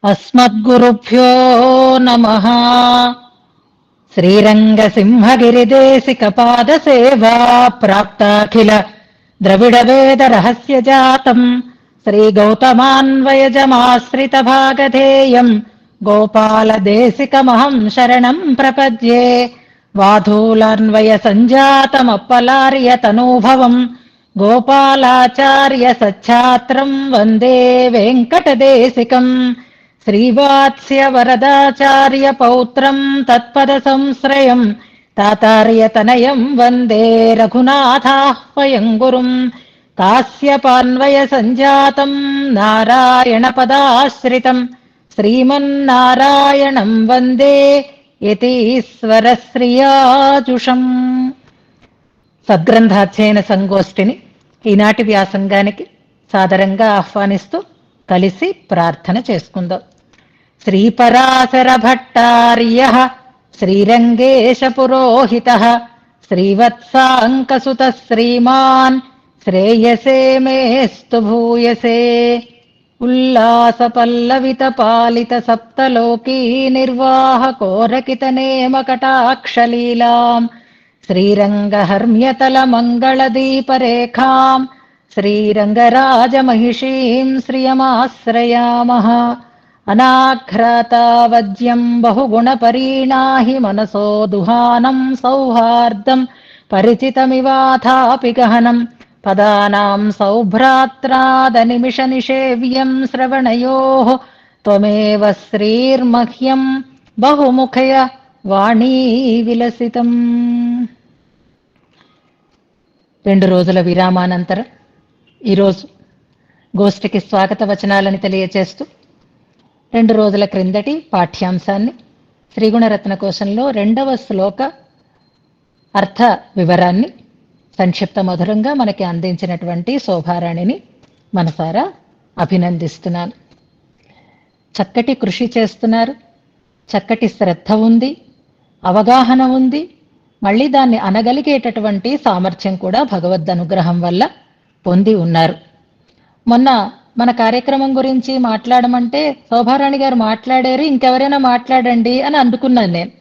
అస్మద్గురుభ్యో నమః. శ్రీరంగసింహగిరిదేశికపాదసేవా ప్రాప్తాఖిల ద్రవిడవేదరహస్యజాతం శ్రీగౌతమాన్వయజమాశ్రితభాగధేయం గోపాలదేశికమహం శరణం ప్రపద్యే. వాధూలాన్వయసञ्जातमप्पलार्यतनूभवम् గోపాలాచార్య సచ్ఛాత్రం వందే వెంకటదేశికం. శ్రీవాత్స్య వరదాచార్య పౌత్రం తత్పద సంశ్రయం తాతార్యతనయం వందే రఘునాథాహ్వయం గురుం. కాశ్యపాన్వయ సంజాతం నారాయణ పదాశ్రితం శ్రీమన్నారాయణం వందే యతీశ్వర శ్రియాజుషం. సద్గ్రంథాధ్యయన సంగోష్ఠిని ఈనాటి వ్యాసంగానికి సాదరంగా ఆహ్వానిస్తూ కలిసి ప్రార్థన చేసుకుందాం. శ్రీపరాశర భట్టార్యః శ్రీరంగేశ పురోహితః శ్రీవత్సాంకసుత శ్రీమాన్ శ్రేయసే మేస్తు భూయసే. ఉల్లాస పల్లవిత పాలిత సప్తలోకీ నిర్వాహకోరకిత నేమ కటాక్షలీలాం శ్రీరంగహర్మ్యతల మంగళదీపరేఖాం శ్రీరంగరాజమహిషీం శ్రియమాశ్రయామః. అనాఘ్రాతావజ్యం బహుగుణపరీణాహి మనసో దుహానం సౌహార్దం పరిచితమివాథాపి గహనం పదానాం సౌభ్రాత్రాదనిమిష నిషేవ్యం శ్రవణయోః త్వమేవ శ్రీర్మహ్యం బహుముఖయ వాణీ విలసితం. 2 రోజుల విరామానంతరం ఈరోజు గోష్ఠికి స్వాగత వచనాలని తెలియచేస్తూ 2 రోజుల క్రిందటి పాఠ్యాంశాన్ని శ్రీగుణరత్న కోశంలో 2వ శ్లోక అర్థ వివరాన్ని సంక్షిప్త మధురంగా మనకి అందించినటువంటి శోభారాణిని మనసారా అభినందిస్తున్నాను. చక్కటి కృషి చేస్తున్నారు, చక్కటి శ్రద్ధ ఉంది, అవగాహన ఉంది, మళ్ళీ దాన్ని అనగలిగేటటువంటి సామర్థ్యం కూడా భగవద్ అనుగ్రహం వల్ల పొంది ఉన్నారు. మొన్న మన కార్యక్రమం గురించి మాట్లాడమంటే శోభారాణి గారు మాట్లాడారు, ఇంకెవరైనా మాట్లాడండి అని అందుకున్నాను నేను.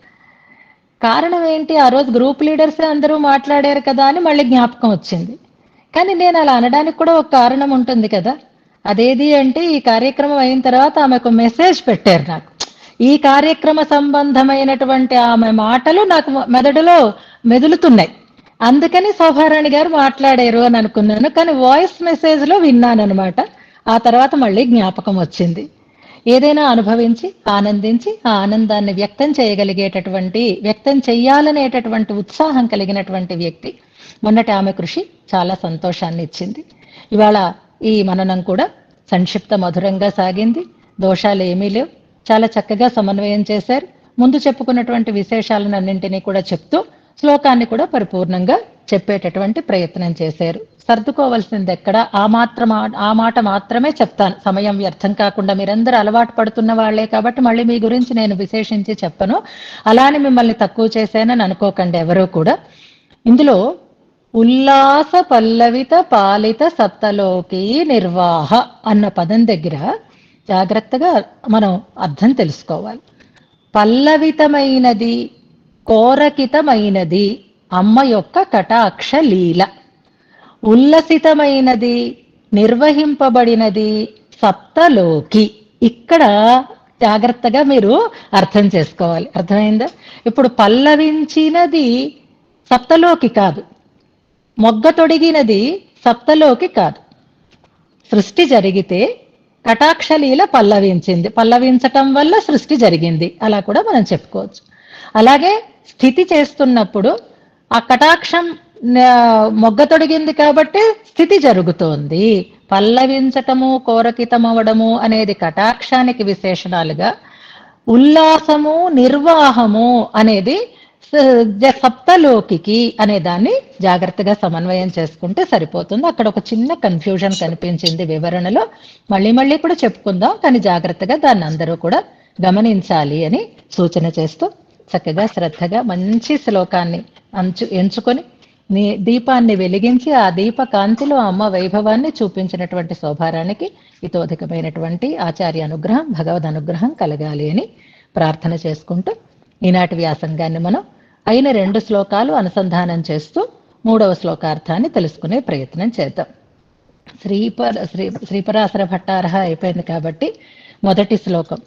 కారణం ఏంటి, ఆ రోజు గ్రూప్ లీడర్సే అందరూ మాట్లాడారు కదా అని మళ్ళీ జ్ఞాపకం వచ్చింది. కానీ నేను అలా అనడానికి కూడా ఒక కారణం ఉంటుంది కదా. అదేది అంటే ఈ కార్యక్రమం అయిన తర్వాత ఆమె ఒక మెసేజ్ పెట్టారు నాకు. ఈ కార్యక్రమ సంబంధమైనటువంటి ఆమె మాటలు నాకు మెదడులో మెదులుతున్నాయి. అందుకని శోభారాణి గారు మాట్లాడారు అని అనుకున్నాను. కానీ వాయిస్ మెసేజ్ లో విన్నాను అనమాట. ఆ తర్వాత మళ్ళీ జ్ఞాపకం వచ్చింది. ఏదైనా అనుభవించి ఆనందించి ఆ ఆనందాన్ని వ్యక్తం చేయగలిగేటటువంటి, వ్యక్తం చెయ్యాలనేటటువంటి ఉత్సాహం కలిగినటువంటి వ్యక్తి. మొన్నటి ఆమె కృషి చాలా సంతోషాన్ని ఇచ్చింది. ఇవాళ ఈ మననం కూడా సంక్షిప్త మధురంగా సాగింది, దోషాలు ఏమీ లేవు, చాలా చక్కగా సమన్వయం చేశారు. ముందు చెప్పుకున్నటువంటి విశేషాలన్నింటినీ కూడా చెప్తూ శ్లోకాన్ని కూడా పరిపూర్ణంగా చెప్పేటటువంటి ప్రయత్నం చేశారు. సర్దుకోవలసింది ఎక్కడ, ఆ మాట మాత్రమే చెప్తాను, సమయం వ్యర్థం కాకుండా. మీరందరూ అలవాటు పడుతున్న వాళ్లే కాబట్టి మళ్ళీ మీ గురించి నేను విశేషించి చెప్పను. అలానే మిమ్మల్ని తక్కువ చేశానని అనుకోకండి ఎవరూ కూడా. ఇందులో ఉల్లాస పల్లవిత పాలిత సప్తలోకి నిర్వాహ అన్న పదం దగ్గర జాగ్రత్తగా మనం అర్థం తెలుసుకోవాలి. పల్లవితమైనది, కోరకితమైనది అమ్మ యొక్క కటాక్ష లీల. ఉల్లసితమైనది, నిర్వహింపబడినది సప్తలోకి. ఇక్కడ జాగ్రత్తగా మీరు అర్థం చేసుకోవాలి. అర్థమైందా? ఇప్పుడు పల్లవించినది సప్తలోకి కాదు, మొగ్గ తొడిగినది సప్తలోకి కాదు. సృష్టి జరిగితే కటాక్షలీల పల్లవించింది, పల్లవించటం వల్ల సృష్టి జరిగింది, అలా కూడా మనం చెప్పుకోవచ్చు. అలాగే స్థితి చేస్తున్నప్పుడు ఆ కటాక్షం మొగ్గ తొడిగింది కాబట్టి స్థితి జరుగుతోంది. పల్లవించటము, కోరకితమవడము అనేది కటాక్షానికి విశేషణాలుగా, ఉల్లాసము, నిర్వాహము అనేది సప్తలోకి అనే దాన్ని జాగ్రత్తగా సమన్వయం చేసుకుంటే సరిపోతుంది. అక్కడ ఒక చిన్న కన్ఫ్యూజన్ కనిపించింది వివరణలో, మళ్ళీ కూడా చెప్పుకుందాం, కానీ జాగ్రత్తగా దాన్ని అందరూ కూడా గమనించాలి అని సూచన చేస్తూ చక్కగా శ్రద్ధగా మంచి శ్లోకాన్ని ఎంచుకొని దీపాన్ని వెలిగించి ఆ దీప కాంతిలో అమ్మ వైభవాన్ని చూపించినటువంటి శోభారానికి ఇతోధికమైనటువంటి ఆచార్య అనుగ్రహం, భగవద్ అనుగ్రహం కలగాలి అని ప్రార్థన చేసుకుంటూ ఈనాటి వ్యాసంగాన్ని మనం అయిన 2 శ్లోకాలు అనుసంధానం చేస్తూ 3వ శ్లోకార్థాన్ని తెలుసుకునే ప్రయత్నం చేద్దాం. శ్రీపరాశర భట్టారహ అయిపోయింది కాబట్టి మొదటి శ్లోకం.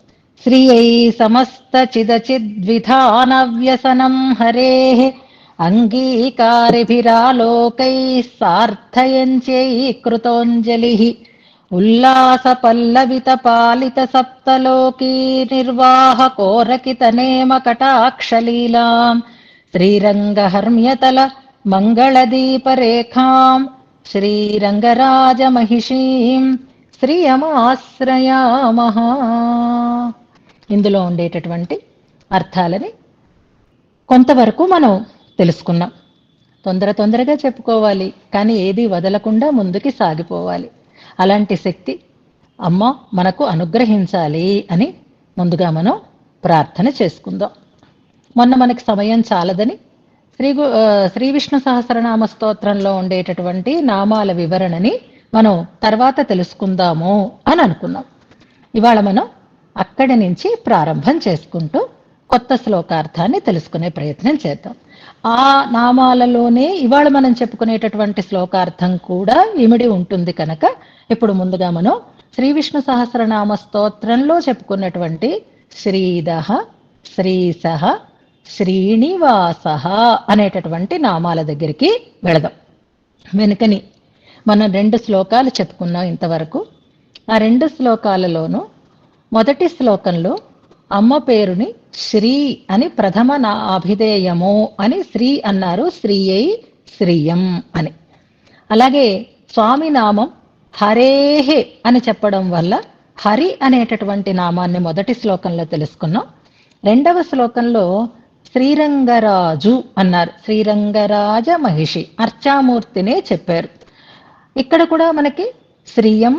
శ్రియై సమస్త చిదచిద్విధాన వ్యసనం హరేః అంగీకారిభిరాలోకై సార్థయంచై కృతోంజలిః ఉల్లాస పల్లవిత పాలిత సప్తలోకీ నిర్వాహకోరకితనేమ కటాక్షలీలాం శ్రీరంగహర్మ్యతల మంగళదీపరేఖాం శ్రీరంగరాజమహిషీం శ్రియమాశ్రయామః. ఇందులో ఉండేటటువంటి అర్థాలని కొంతవరకు మనం తెలుసుకున్నాం. తొందరగా చెప్పుకోవాలి, కానీ ఏది వదలకుండా ముందుకి సాగిపోవాలి. అలాంటి శక్తి అమ్మ మనకు అనుగ్రహించాలి అని ముందుగా మనం ప్రార్థన చేసుకుందాం. మొన్న మనకి సమయం చాలదని శ్రీ విష్ణు సహస్రనామ స్తోత్రంలో ఉండేటటువంటి నామాల వివరణని మనం తర్వాత తెలుసుకుందాము అని అనుకున్నాం. ఇవాళ మనం అక్కడి నుంచి ప్రారంభం చేసుకుంటూ కొత్త శ్లోకార్థాన్ని తెలుసుకునే ప్రయత్నం చేద్దాం. ఆ నామాలలోనే ఇవాళ మనం చెప్పుకునేటటువంటి శ్లోకార్థం కూడా ఇమిడి ఉంటుంది కనుక ఇప్పుడు ముందుగా మనం శ్రీ విష్ణు సహస్రనామ స్తోత్రంలో చెప్పుకున్నటువంటి శ్రీదః, శ్రీసః, శ్రీనివాసః అనేటటువంటి నామాల దగ్గరికి వెళదాం. వెనుకని మనం 2 శ్లోకాలు చెప్పుకున్నాం ఇంతవరకు. ఆ 2 శ్లోకాలలోనూ మొదటి శ్లోకంలో అమ్మ పేరుని శ్రీ అని ప్రథమ అభిధేయము అని శ్రీ అన్నారు, శ్రీయై శ్రీయం అని. అలాగే స్వామి నామం హరేహే అని చెప్పడం వల్ల హరి అనేటటువంటి నామాన్ని మొదటి శ్లోకంలో తెలుసుకున్నాం. 2వ శ్లోకంలో శ్రీరంగరాజు అన్నారు, శ్రీరంగరాజ మహిషి అర్చామూర్తినే చెప్పారు. ఇక్కడ కూడా మనకి శ్రీయం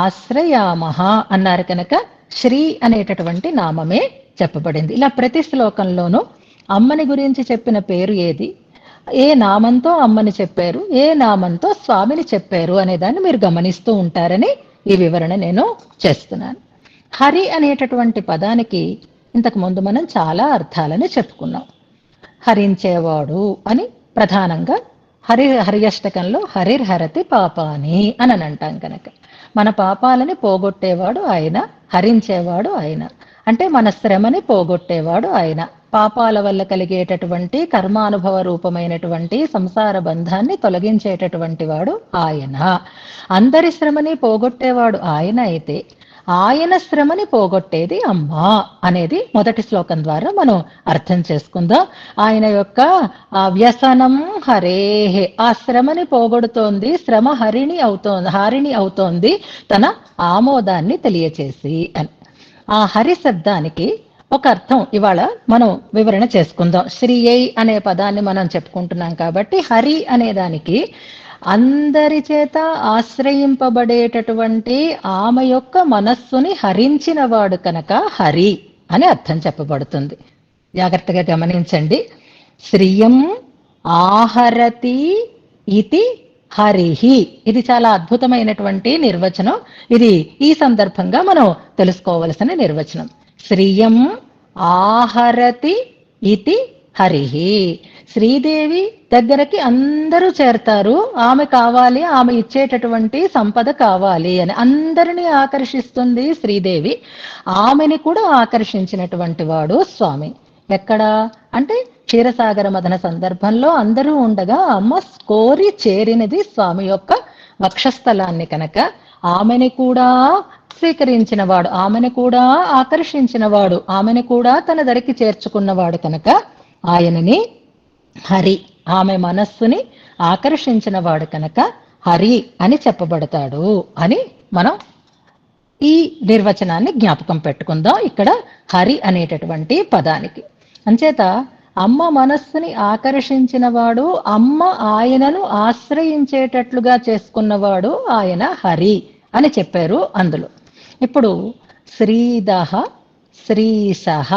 ఆశ్రయామః అన్నారు కనుక శ్రీ అనేటటువంటి నామమే చెప్పబడింది. ఇలా ప్రతి శ్లోకంలోనూ అమ్మని గురించి చెప్పిన పేరు ఏది, ఏ నామంతో అమ్మని చెప్పారు, ఏ నామంతో స్వామిని చెప్పారు అనే దాన్ని మీరు గమనిస్తూ ఉంటారని ఈ వివరణ నేను చేస్తున్నాను. హరి అనేటటువంటి పదానికి ఇంతకు ముందు మనం చాలా అర్థాలను చెప్పుకున్నాం. హరించేవాడు అని ప్రధానంగా హరియష్టకంలో హరిర్హరతి పాపాని అని అంటాం కనుక మన పాపాలని పోగొట్టేవాడు ఆయన, హరించేవాడు ఆయన. అంటే మన శ్రమని పోగొట్టేవాడు ఆయన. పాపాల వల్ల కలిగేటటువంటి కర్మానుభవ రూపమైనటువంటి సంసార బంధాన్ని తొలగించేటటువంటి వాడు ఆయన. అందరి శ్రమని పోగొట్టేవాడు ఆయన అయితే ఆయన శ్రమని పోగొట్టేది అమ్మ అనేది మొదటి శ్లోకం ద్వారా మనం అర్థం చేసుకుందాం. ఆయన యొక్క వ్యసనం హరేహే, ఆ శ్రమని పోగొడుతోంది, శ్రమ హారిణి అవుతోంది తన ఆమోదాన్ని తెలియచేసి అని. ఆ హరి శబ్దానికి ఒక అర్థం ఇవాళ మనం వివరణ చేసుకుందాం. శ్రీయై అనే పదాన్ని మనం చెప్పుకుంటున్నాం కాబట్టి హరి అనే దానికి అందరి చేత ఆశ్రయింపబడేటటువంటి ఆమె యొక్క మనస్సుని హరించిన వాడు కనుక హరి అని అర్థం చెప్పబడుతుంది. జాగ్రత్తగా గమనించండి. శ్రియం ఆహరతి ఇతి హరిహి, ఇది చాలా అద్భుతమైనటువంటి నిర్వచనం. ఇది ఈ సందర్భంగా మనం తెలుసుకోవలసిన నిర్వచనం. శ్రియం ఆహరతి ఇతి హరిహి, శ్రీదేవి దగ్గరకి అందరూ చేరతారు, ఆమె కావాలి, ఆమె ఇచ్చేటటువంటి సంపద కావాలి అని అందరినీ ఆకర్షిస్తుంది శ్రీదేవి. ఆమెని కూడా ఆకర్షించినటువంటి వాడు స్వామి. ఎక్కడ అంటే క్షీరసాగర మదన సందర్భంలో అందరూ ఉండగా అమ్మ కోరి చేరినది స్వామి యొక్క వక్షస్థలాన్ని కనుక ఆమెని కూడా స్వీకరించినవాడు, ఆమెను కూడా ఆకర్షించినవాడు, ఆమెను కూడా తన దరికి చేర్చుకున్నవాడు కనుక ఆయనని హరి, ఆమె మనస్సుని ఆకర్షించిన వాడు కనుక హరి అని చెప్పబడతాడు అని మనం ఈ నిర్వచనాన్ని జ్ఞాపకం పెట్టుకుందాం ఇక్కడ హరి అనేటటువంటి పదానికి. అంచేత అమ్మ మనస్సుని ఆకర్షించిన వాడు, అమ్మ ఆయనను ఆశ్రయించేటట్లుగా చేసుకున్నవాడు ఆయన హరి అని చెప్పారు అందులో. ఇప్పుడు శ్రీదః, శ్రీసః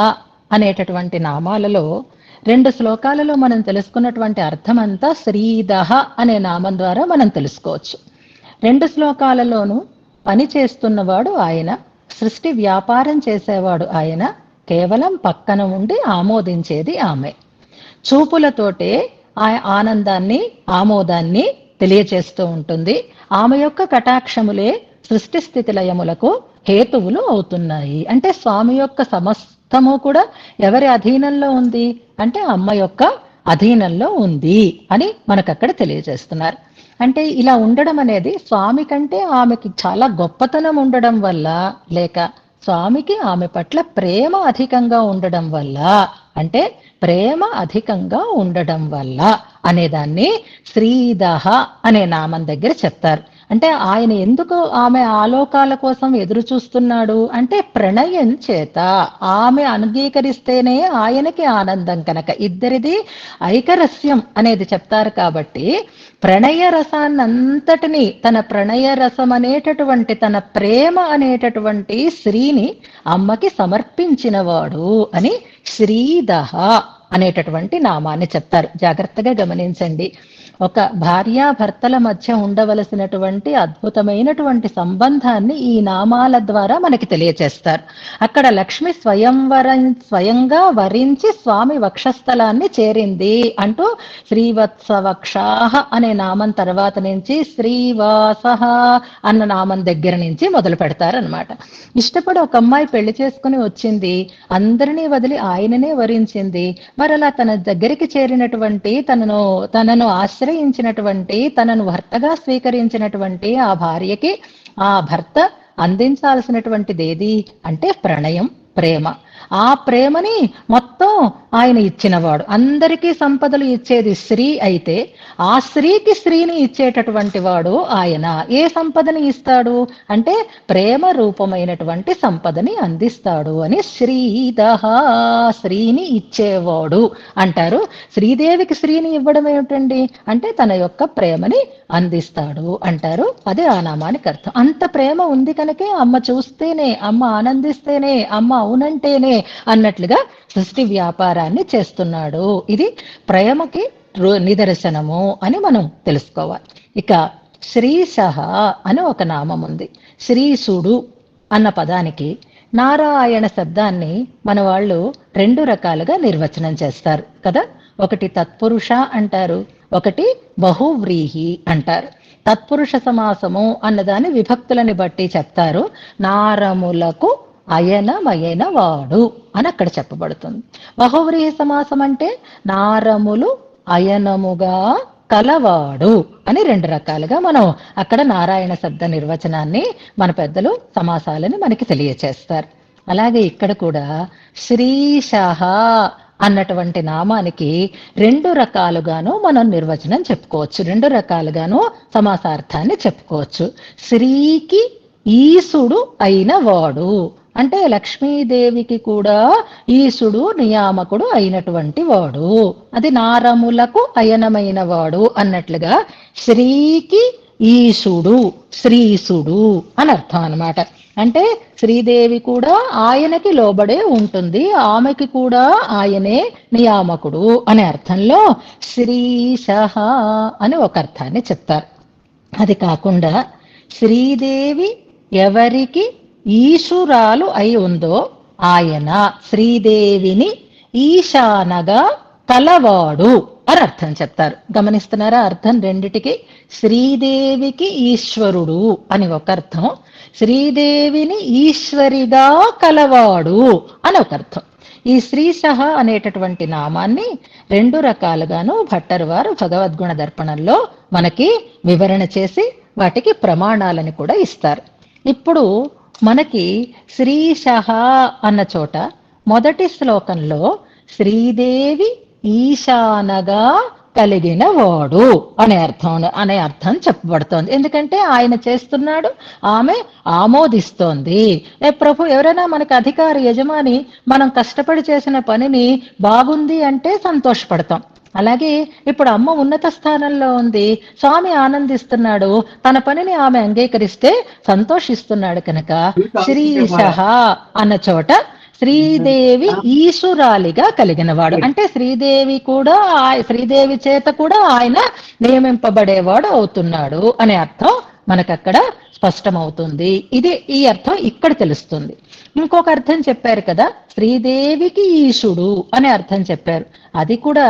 అనేటటువంటి నామాలలో 2 శ్లోకాలలో మనం తెలుసుకున్నటువంటి అర్థమంతా శ్రీదః అనే నామం ద్వారా మనం తెలుసుకోవచ్చు. 2 శ్లోకాలలోనూ పని చేస్తున్నవాడు ఆయన, సృష్టి వ్యాపారం చేసేవాడు ఆయన, కేవలం పక్కన ఉండి ఆమోదించేది ఆమె. చూపులతోటే ఆ ఆనందాన్ని, ఆమోదాన్ని తెలియచేస్తూ ఉంటుంది. ఆమె యొక్క కటాక్షములే సృష్టి స్థితి లయములకు హేతువులు అవుతున్నాయి. అంటే స్వామి యొక్క సమస్తము కూడా ఎవరి అధీనంలో ఉంది అంటే అమ్మ యొక్క అధీనంలో ఉంది అని మనకు అక్కడ తెలియజేస్తున్నారు. అంటే ఇలా ఉండడం అనేది స్వామి కంటే ఆమెకి చాలా గొప్పతనం ఉండడం వల్ల, లేక స్వామికి ఆమె పట్ల ప్రేమ అధికంగా ఉండడం వల్ల, అంటే ప్రేమ అధికంగా ఉండడం వల్ల అనేదాన్ని శ్రీదహ అనే నామం దగ్గర చెప్తారు. అంటే ఆయన ఎందుకు ఆమె ఆలోకాల కోసం ఎదురు చూస్తున్నాడు అంటే ప్రణయం చేత. ఆమె అంగీకరిస్తేనే ఆయనకి ఆనందం కనుక, ఇద్దరిది ఐకరస్యం అనేది చెప్తారు కాబట్టి ప్రణయ రసాన్నంతటినీ, తన ప్రణయ రసం అనేటటువంటి, తన ప్రేమ అనేటటువంటి శ్రీని అమ్మకి సమర్పించినవాడు అని శ్రీదహ అనేటటువంటి నామాన్ని చెప్తారు. జాగ్రత్తగా గమనించండి. ఒక భార్యాభర్తల మధ్య ఉండవలసినటువంటి అద్భుతమైనటువంటి సంబంధాన్ని ఈ నామాల ద్వారా మనకి తెలియచేస్తారు. అక్కడ లక్ష్మి స్వయంగా వరించి స్వామి వక్షస్థలాన్ని చేరింది అంటూ శ్రీవత్స వక్షాహ అనే నామం తర్వాత నుంచి శ్రీవాసహ అన్న నామం దగ్గర నుంచి మొదలు పెడతారనమాట. ఇష్టపడి ఒక అమ్మాయి పెళ్లి చేసుకుని వచ్చింది, అందరినీ వదిలి ఆయననే వరించింది. మరలా తన దగ్గరికి చేరినటువంటి, తనను ఆశ్రయించినటువంటి, తనను భర్తగా స్వీకరించినటువంటి ఆ భార్యకి ఆ భర్త అందించాల్సినటువంటిది ఏది అంటే ప్రణయం, ప్రేమ. ఆ ప్రేమని మొత్తం ఆయన ఇచ్చినవాడు. అందరికీ సంపదలు ఇచ్చేది స్త్రీ అయితే ఆ స్త్రీకి స్త్రీని ఇచ్చేటటువంటి వాడు ఆయన. ఏ సంపదని ఇస్తాడు అంటే ప్రేమ రూపమైనటువంటి సంపదని అందిస్తాడు అని శ్రీదహ, స్త్రీని ఇచ్చేవాడు అంటారు. శ్రీదేవికి స్త్రీని ఇవ్వడం ఏమిటండి అంటే తన యొక్క ప్రేమని అందిస్తాడు అంటారు. అదే ఆ నామానికి అర్థం. అంత ప్రేమ ఉంది కనుకే అమ్మ చూస్తేనే, అమ్మ ఆనందిస్తేనే, అమ్మ అవునంటేనే అన్నట్లుగా సృష్టి వ్యాపారాన్ని చేస్తున్నాడు. ఇది ప్రేమకి నిదర్శనము అని మనం తెలుసుకోవాలి. ఇక శ్రీశః అని ఒక నామం ఉంది. శ్రీసుడు అన్న పదానికి నారాయణ శబ్దాన్ని మన వాళ్ళు రెండు రకాలుగా నిర్వచనం చేస్తారు కదా. ఒకటి తత్పురుష అంటారు, ఒకటి బహువ్రీహి అంటారు. తత్పురుష సమాసము అన్నదాన్ని విభక్తులని బట్టి చెప్తారు. నారములకు అయనమైన వాడు అని అక్కడ చెప్పబడుతుంది. బహువ్రీహి సమాసం అంటే నారములు అయనముగా కలవాడు అని రెండు రకాలుగా మనం అక్కడ నారాయణ శబ్ద నిర్వచనాన్ని మన పెద్దలు సమాసాలని మనకి తెలియచేస్తారు. అలాగే ఇక్కడ కూడా శ్రీశః అన్నటువంటి నామానికి రెండు రకాలుగాను మనం నిర్వచనం చెప్పుకోవచ్చు, రెండు రకాలుగాను సమాసార్థాన్ని చెప్పుకోవచ్చు. శ్రీకి ఈశుడు అయిన వాడు అంటే లక్ష్మీదేవికి కూడా ఈశుడు నియామకుడు అయినటువంటి వాడు, అది నారములకు అయనమైన వాడు అన్నట్లుగా శ్రీకి ఈశుడు, శ్రీసుడు అని అర్థం అన్నమాట. అంటే శ్రీదేవి కూడా ఆయనకి లోబడే ఉంటుంది, ఆమెకి కూడా ఆయనే నియామకుడు అనే అర్థంలో శ్రీశః అని ఒక అర్థాన్ని చెప్తారు. అది కాకుండా శ్రీదేవి ఎవరికి ఈశురాలు అయి ఉందో ఆయన శ్రీదేవిని ఈశానగా కలవాడు అని అర్థం చెప్తారు. గమనిస్తున్నారా అర్థం రెండిటికి? శ్రీదేవికి ఈశ్వరుడు అని ఒక అర్థం, శ్రీదేవిని ఈశ్వరిగా కలవాడు అని ఒక అర్థం. ఈ శ్రీశః అనేటటువంటి నామాన్ని రెండు రకాలుగాను భట్టరు వారు భగవద్గుణ దర్పణంలో మనకి వివరణ చేసి వాటికి ప్రమాణాలని కూడా ఇస్తారు. ఇప్పుడు మనకి శ్రీశః అన్న చోట మొదటి శ్లోకంలో శ్రీదేవి ఈశానగా కలిగిన వాడు అనే అర్థం చెప్పబడుతోంది. ఎందుకంటే ఆయన చేస్తున్నాడు, ఆమె ఆమోదిస్తోంది. ప్రభు ఎవరైనా మనకి అధికారి, యజమాని మనం కష్టపడి చేసిన పనిని బాగుంది అంటే సంతోషపడతాం. అలాగే ఇప్పుడు అమ్మ ఉన్నత స్థానంలో ఉంది, స్వామి ఆనందిస్తున్నాడు, తన పనిని ఆమె అంగీకరిస్తే సంతోషిస్తున్నాడు. కనుక శ్రీశః అన్న చోట శ్రీదేవి ఈశురాలిగా కలిగినవాడు అంటే శ్రీదేవి చేత కూడా ఆయన నియమింపబడేవాడు అవుతున్నాడు అనే అర్థం మనకక్కడ స్పష్టమవుతుంది. ఈ అర్థం ఇక్కడ తెలుస్తుంది. ఇంకొక అర్థం చెప్పారు కదా, శ్రీదేవికి ఈశుడు అనే అర్థం చెప్పారు. అది కూడా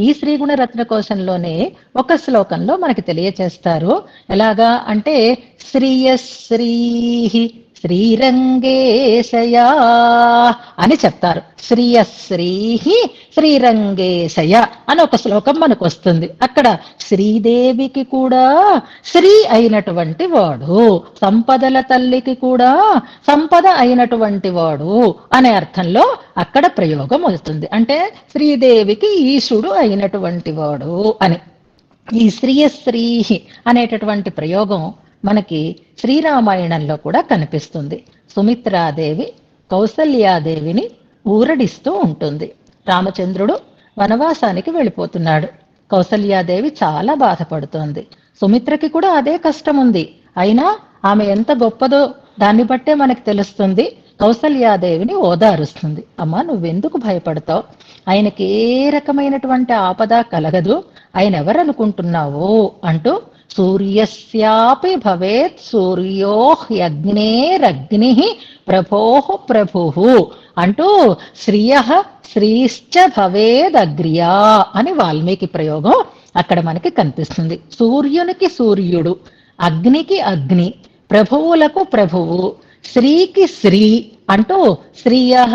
ఈ శ్రీగుణ రత్నకోశంలోనే ఒక శ్లోకంలో మనకి తెలియచేస్తారు. ఎలాగా అంటే శ్రీయశ్రీ శ్రీరంగేశయా అని చెప్తారు. శ్రీయశ్రీహి శ్రీరంగేశయ అని ఒక శ్లోకం మనకు వస్తుంది. అక్కడ శ్రీదేవికి కూడా శ్రీ అయినటువంటి వాడు, సంపదల తల్లికి కూడా సంపద అయినటువంటి వాడు అనే అర్థంలో అక్కడ ప్రయోగం వస్తుంది. అంటే శ్రీదేవికి ఈశుడు అయినటువంటి వాడు అని. ఈ శ్రీయశ్రీహి అనేటటువంటి ప్రయోగం మనకి శ్రీరామాయణంలో కూడా కనిపిస్తుంది. సుమిత్రాదేవి కౌసల్యాదేవిని ఊరడిస్తూ ఉంటుంది. రామచంద్రుడు వనవాసానికి వెళ్ళిపోతున్నాడు. కౌసల్యాదేవి చాలా బాధపడుతోంది. సుమిత్రకి కూడా అదే కష్టం ఉంది. అయినా ఆమె ఎంత గొప్పదో దాన్ని బట్టే మనకు తెలుస్తుంది. కౌసల్యాదేవిని ఓదారుస్తుంది. అమ్మా, నువ్వెందుకు భయపడతావు? ఆయనకి ఏ రకమైనటువంటి ఆపద కలగదు. ఆయన ఎవరనుకుంటున్నావు అంటూ సూర్యస్యాపి భవేత్ సూర్యోహ్యగ్నేరగ్ని ప్రభోః ప్రభుః అంటూ శ్రియః శ్రీశ్చ భవేదగ్ర్యా అని వాల్మీకి ప్రయోగం అక్కడ మనకి కనిపిస్తుంది. సూర్యునికి సూర్యుడు, అగ్నికి అగ్ని, ప్రభువులకు ప్రభువు, శ్రీకి శ్రీ అంటూ శ్రియః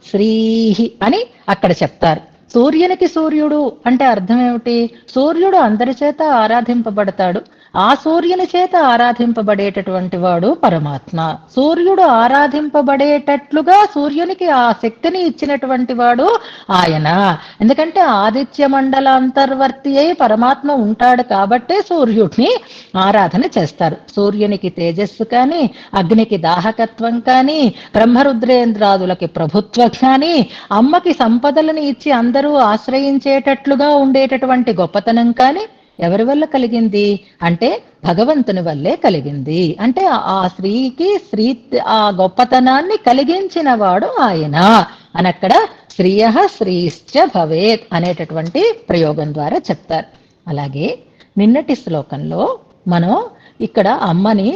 శ్రీః అని అక్కడ చెప్తారు. సూర్యునికి సూర్యుడు అంటే అర్థం ఏమిటి? సూర్యుడు అందరి చేత ఆరాధింపబడతాడు. ఆ సూర్యుని చేత ఆరాధింపబడేటటువంటి వాడు పరమాత్మ. సూర్యుడు ఆరాధింపబడేటట్లుగా సూర్యునికి ఆ శక్తిని ఇచ్చినటువంటి వాడు ఆయన. ఎందుకంటే ఆదిత్య మండల అంతర్వర్తి అయి పరమాత్మ ఉంటాడు కాబట్టే సూర్యుడిని ఆరాధన చేస్తారు. సూర్యునికి తేజస్సు కానీ, అగ్నికి దాహకత్వం కానీ, బ్రహ్మరుద్రేంద్రాదులకి ప్రభుత్వం కానీ, అమ్మకి సంపదలను ఇచ్చి అందరూ ఆశ్రయించేటట్లుగా ఉండేటటువంటి గొప్పతనం కానీ ఎవరి వల్ల కలిగింది అంటే భగవంతుని వల్లే కలిగింది. అంటే ఆ స్త్రీకి ఆ గొప్పతనాన్ని కలిగించిన వాడు ఆయన అనక్కడ శ్రియః శ్రీశ్చ భవేత్ అనేటటువంటి ప్రయోగం ద్వారా చెప్తారు. అలాగే నిన్నటి శ్లోకంలో మనం ఇక్కడ అమ్మని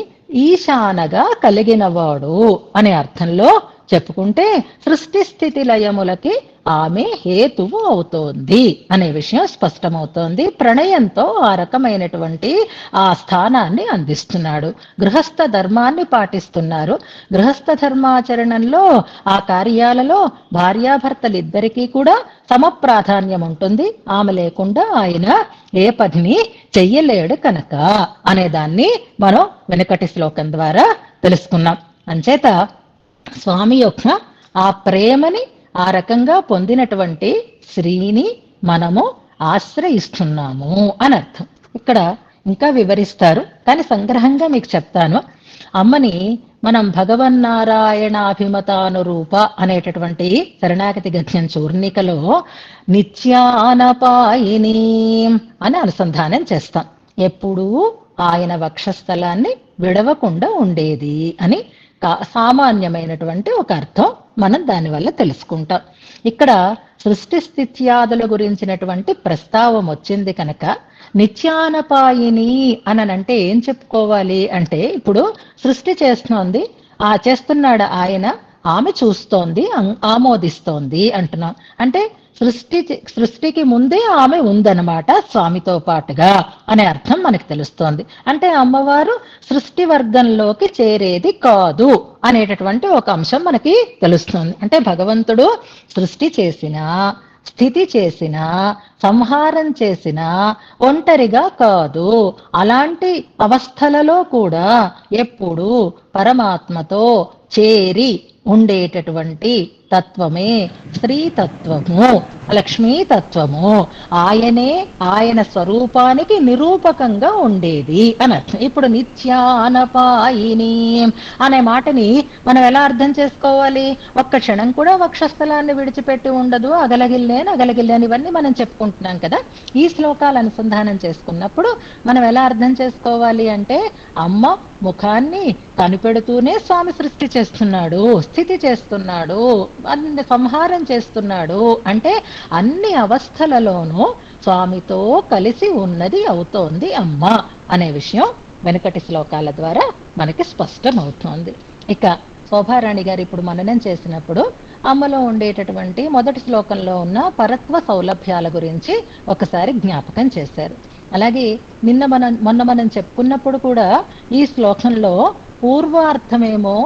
ఈశానగా కలిగినవాడు అనే అర్థంలో చెప్పుకుంటే సృష్టి స్థితి లయములకి ఆమె హేతువు అవుతోంది అనే విషయం స్పష్టమవుతోంది. ప్రణయంతో ఆ రకమైనటువంటి ఆ స్థానాన్ని అందిస్తున్నాడు. గృహస్థ ధర్మాన్ని పాటిస్తున్నారు. గృహస్థ ధర్మాచరణంలో ఆ కార్యాలలో భార్యాభర్తలిద్దరికీ కూడా సమప్రాధాన్యం ఉంటుంది. ఆమె లేకుండా ఆయన ఏ పనిని చెయ్యలేడు కనుక అనేదాన్ని మనం వెనుకటి శ్లోకం ద్వారా తెలుసుకున్నాం. అంచేత స్వామి యొక్క ఆ ప్రేమని ఆ రకంగా పొందినటువంటి శ్రీని మనము ఆశ్రయిస్తున్నాము అని అర్థం. ఇక్కడ ఇంకా వివరిస్తారు, కానీ సంగ్రహంగా మీకు చెప్తాను. అమ్మని మనం భగవన్నారాయణాభిమతానురూప అనేటటువంటి శరణాగతి గద్యం చూర్ణికలో నిత్యానపాయిని అని అనుసంధానం చేస్తాం. ఎప్పుడూ ఆయన వక్షస్థలాన్ని విడవకుండా ఉండేది అని సామాన్యమైనటువంటి ఒక అర్థం మనం దానివల్ల తెలుసుకుంటాం. ఇక్కడ సృష్టి స్థిత్యాదుల గురించినటువంటి ప్రస్తావం వచ్చింది కనుక నిత్యానపాయిని అనంటే ఏం చెప్పుకోవాలి అంటే, ఇప్పుడు సృష్టి చేస్తున్నాడు ఆయన, ఆమె చూస్తోంది, ఆమోదిస్తోంది అంటున్నాం. అంటే సృష్టికి ముందే ఆమె ఉందన్నమాట స్వామితో పాటుగా అనే అర్థం మనకు తెలుస్తోంది. అంటే అమ్మవారు సృష్టి వర్గంలోకి చేరేది కాదు అనేటటువంటి ఒక అంశం మనకి తెలుస్తుంది. అంటే భగవంతుడు సృష్టి చేసినా, స్థితి చేసినా, సంహారం చేసినా ఒంటరిగా కాదు. అలాంటి అవస్థలలో కూడా ఎప్పుడు పరమాత్మతో చేరి ఉండేటటువంటి తత్వమే శ్రీతత్వము, లక్ష్మీతత్వము. ఆయనే ఆయన స్వరూపానికి నిరూపకంగా ఉండేది అని అర్థం. ఇప్పుడు నిత్యానపాయిని అనే మాటని మనం ఎలా అర్థం చేసుకోవాలి? ఒక్క క్షణం కూడా వక్షస్థలాన్ని విడిచిపెట్టి ఉండదు, అగలగిల్లేని ఇవన్నీ మనం చెప్పుకుంటున్నాం కదా. ఈ శ్లోకాలు అనుసంధానం చేసుకున్నప్పుడు మనం ఎలా అర్థం చేసుకోవాలి అంటే, అమ్మ ముఖాన్ని కనిపెడుతూనే స్వామి సృష్టి చేస్తున్నాడు, స్థితి చేస్తున్నాడు, సంహారం చేస్తున్నాడు. అంటే అన్ని అవస్థలలోనూ స్వామితో కలిసి ఉన్నది అవుతోంది అమ్మ అనే విషయం వెనుకటి శ్లోకాల ద్వారా మనకి స్పష్టమవుతోంది. ఇక శోభారాణి గారు ఇప్పుడు మననం చేసినప్పుడు అమ్మలో ఉండేటటువంటి మొదటి శ్లోకంలో ఉన్న పరత్వ సౌలభ్యాల గురించి ఒకసారి జ్ఞాపకం చేశారు. అలాగే మొన్న మనం చెప్పుకున్నప్పుడు కూడా ఈ శ్లోకంలో పూర్వార్థమేమో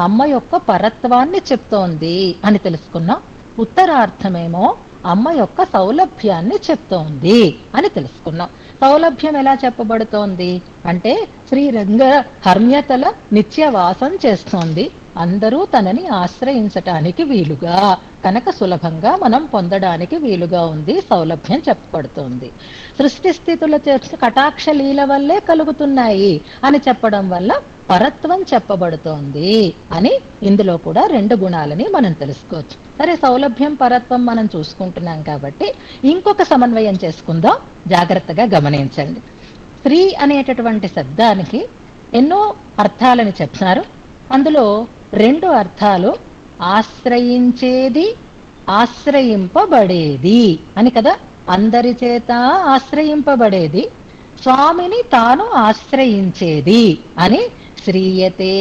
అమ్మ యొక్క పరత్వాన్ని చెప్తోంది అని తెలుసుకున్నాం. ఉత్తరార్థమేమో అమ్మ యొక్క సౌలభ్యాన్ని చెప్తోంది అని తెలుసుకున్నాం. సౌలభ్యం ఎలా చెప్పబడుతోంది అంటే శ్రీరంగ హర్మ్యతల నిత్యవాసం చేస్తోంది, అందరూ తనని ఆశ్రయించటానికి వీలుగా, కనుక సులభంగా మనం పొందడానికి వీలుగా ఉంది, సౌలభ్యం చెప్పబడుతోంది. సృష్టి స్థితుల కటాక్ష లీల వల్లే కలుగుతున్నాయి అని చెప్పడం వల్ల పరత్వం చెప్పబడుతోంది అని ఇందులో కూడా రెండు గుణాలని మనం తెలుసుకోవచ్చు. సరే, సౌలభ్యం పరత్వం మనం చూసుకుంటున్నాం కాబట్టి ఇంకొక సమన్వయం చేసుకుందాం, జాగ్రత్తగా గమనించండి. స్త్రీ అనేటటువంటి శబ్దానికి ఎన్నో అర్థాలని చెప్తున్నారు. అందులో రెండు అర్థాలు ఆశ్రయించేది, ఆశ్రయింపబడేది అని కదా. అందరి చేత ఆశ్రయింపబడేది, స్వామిని తాను ఆశ్రయించేది అని శ్రీయతే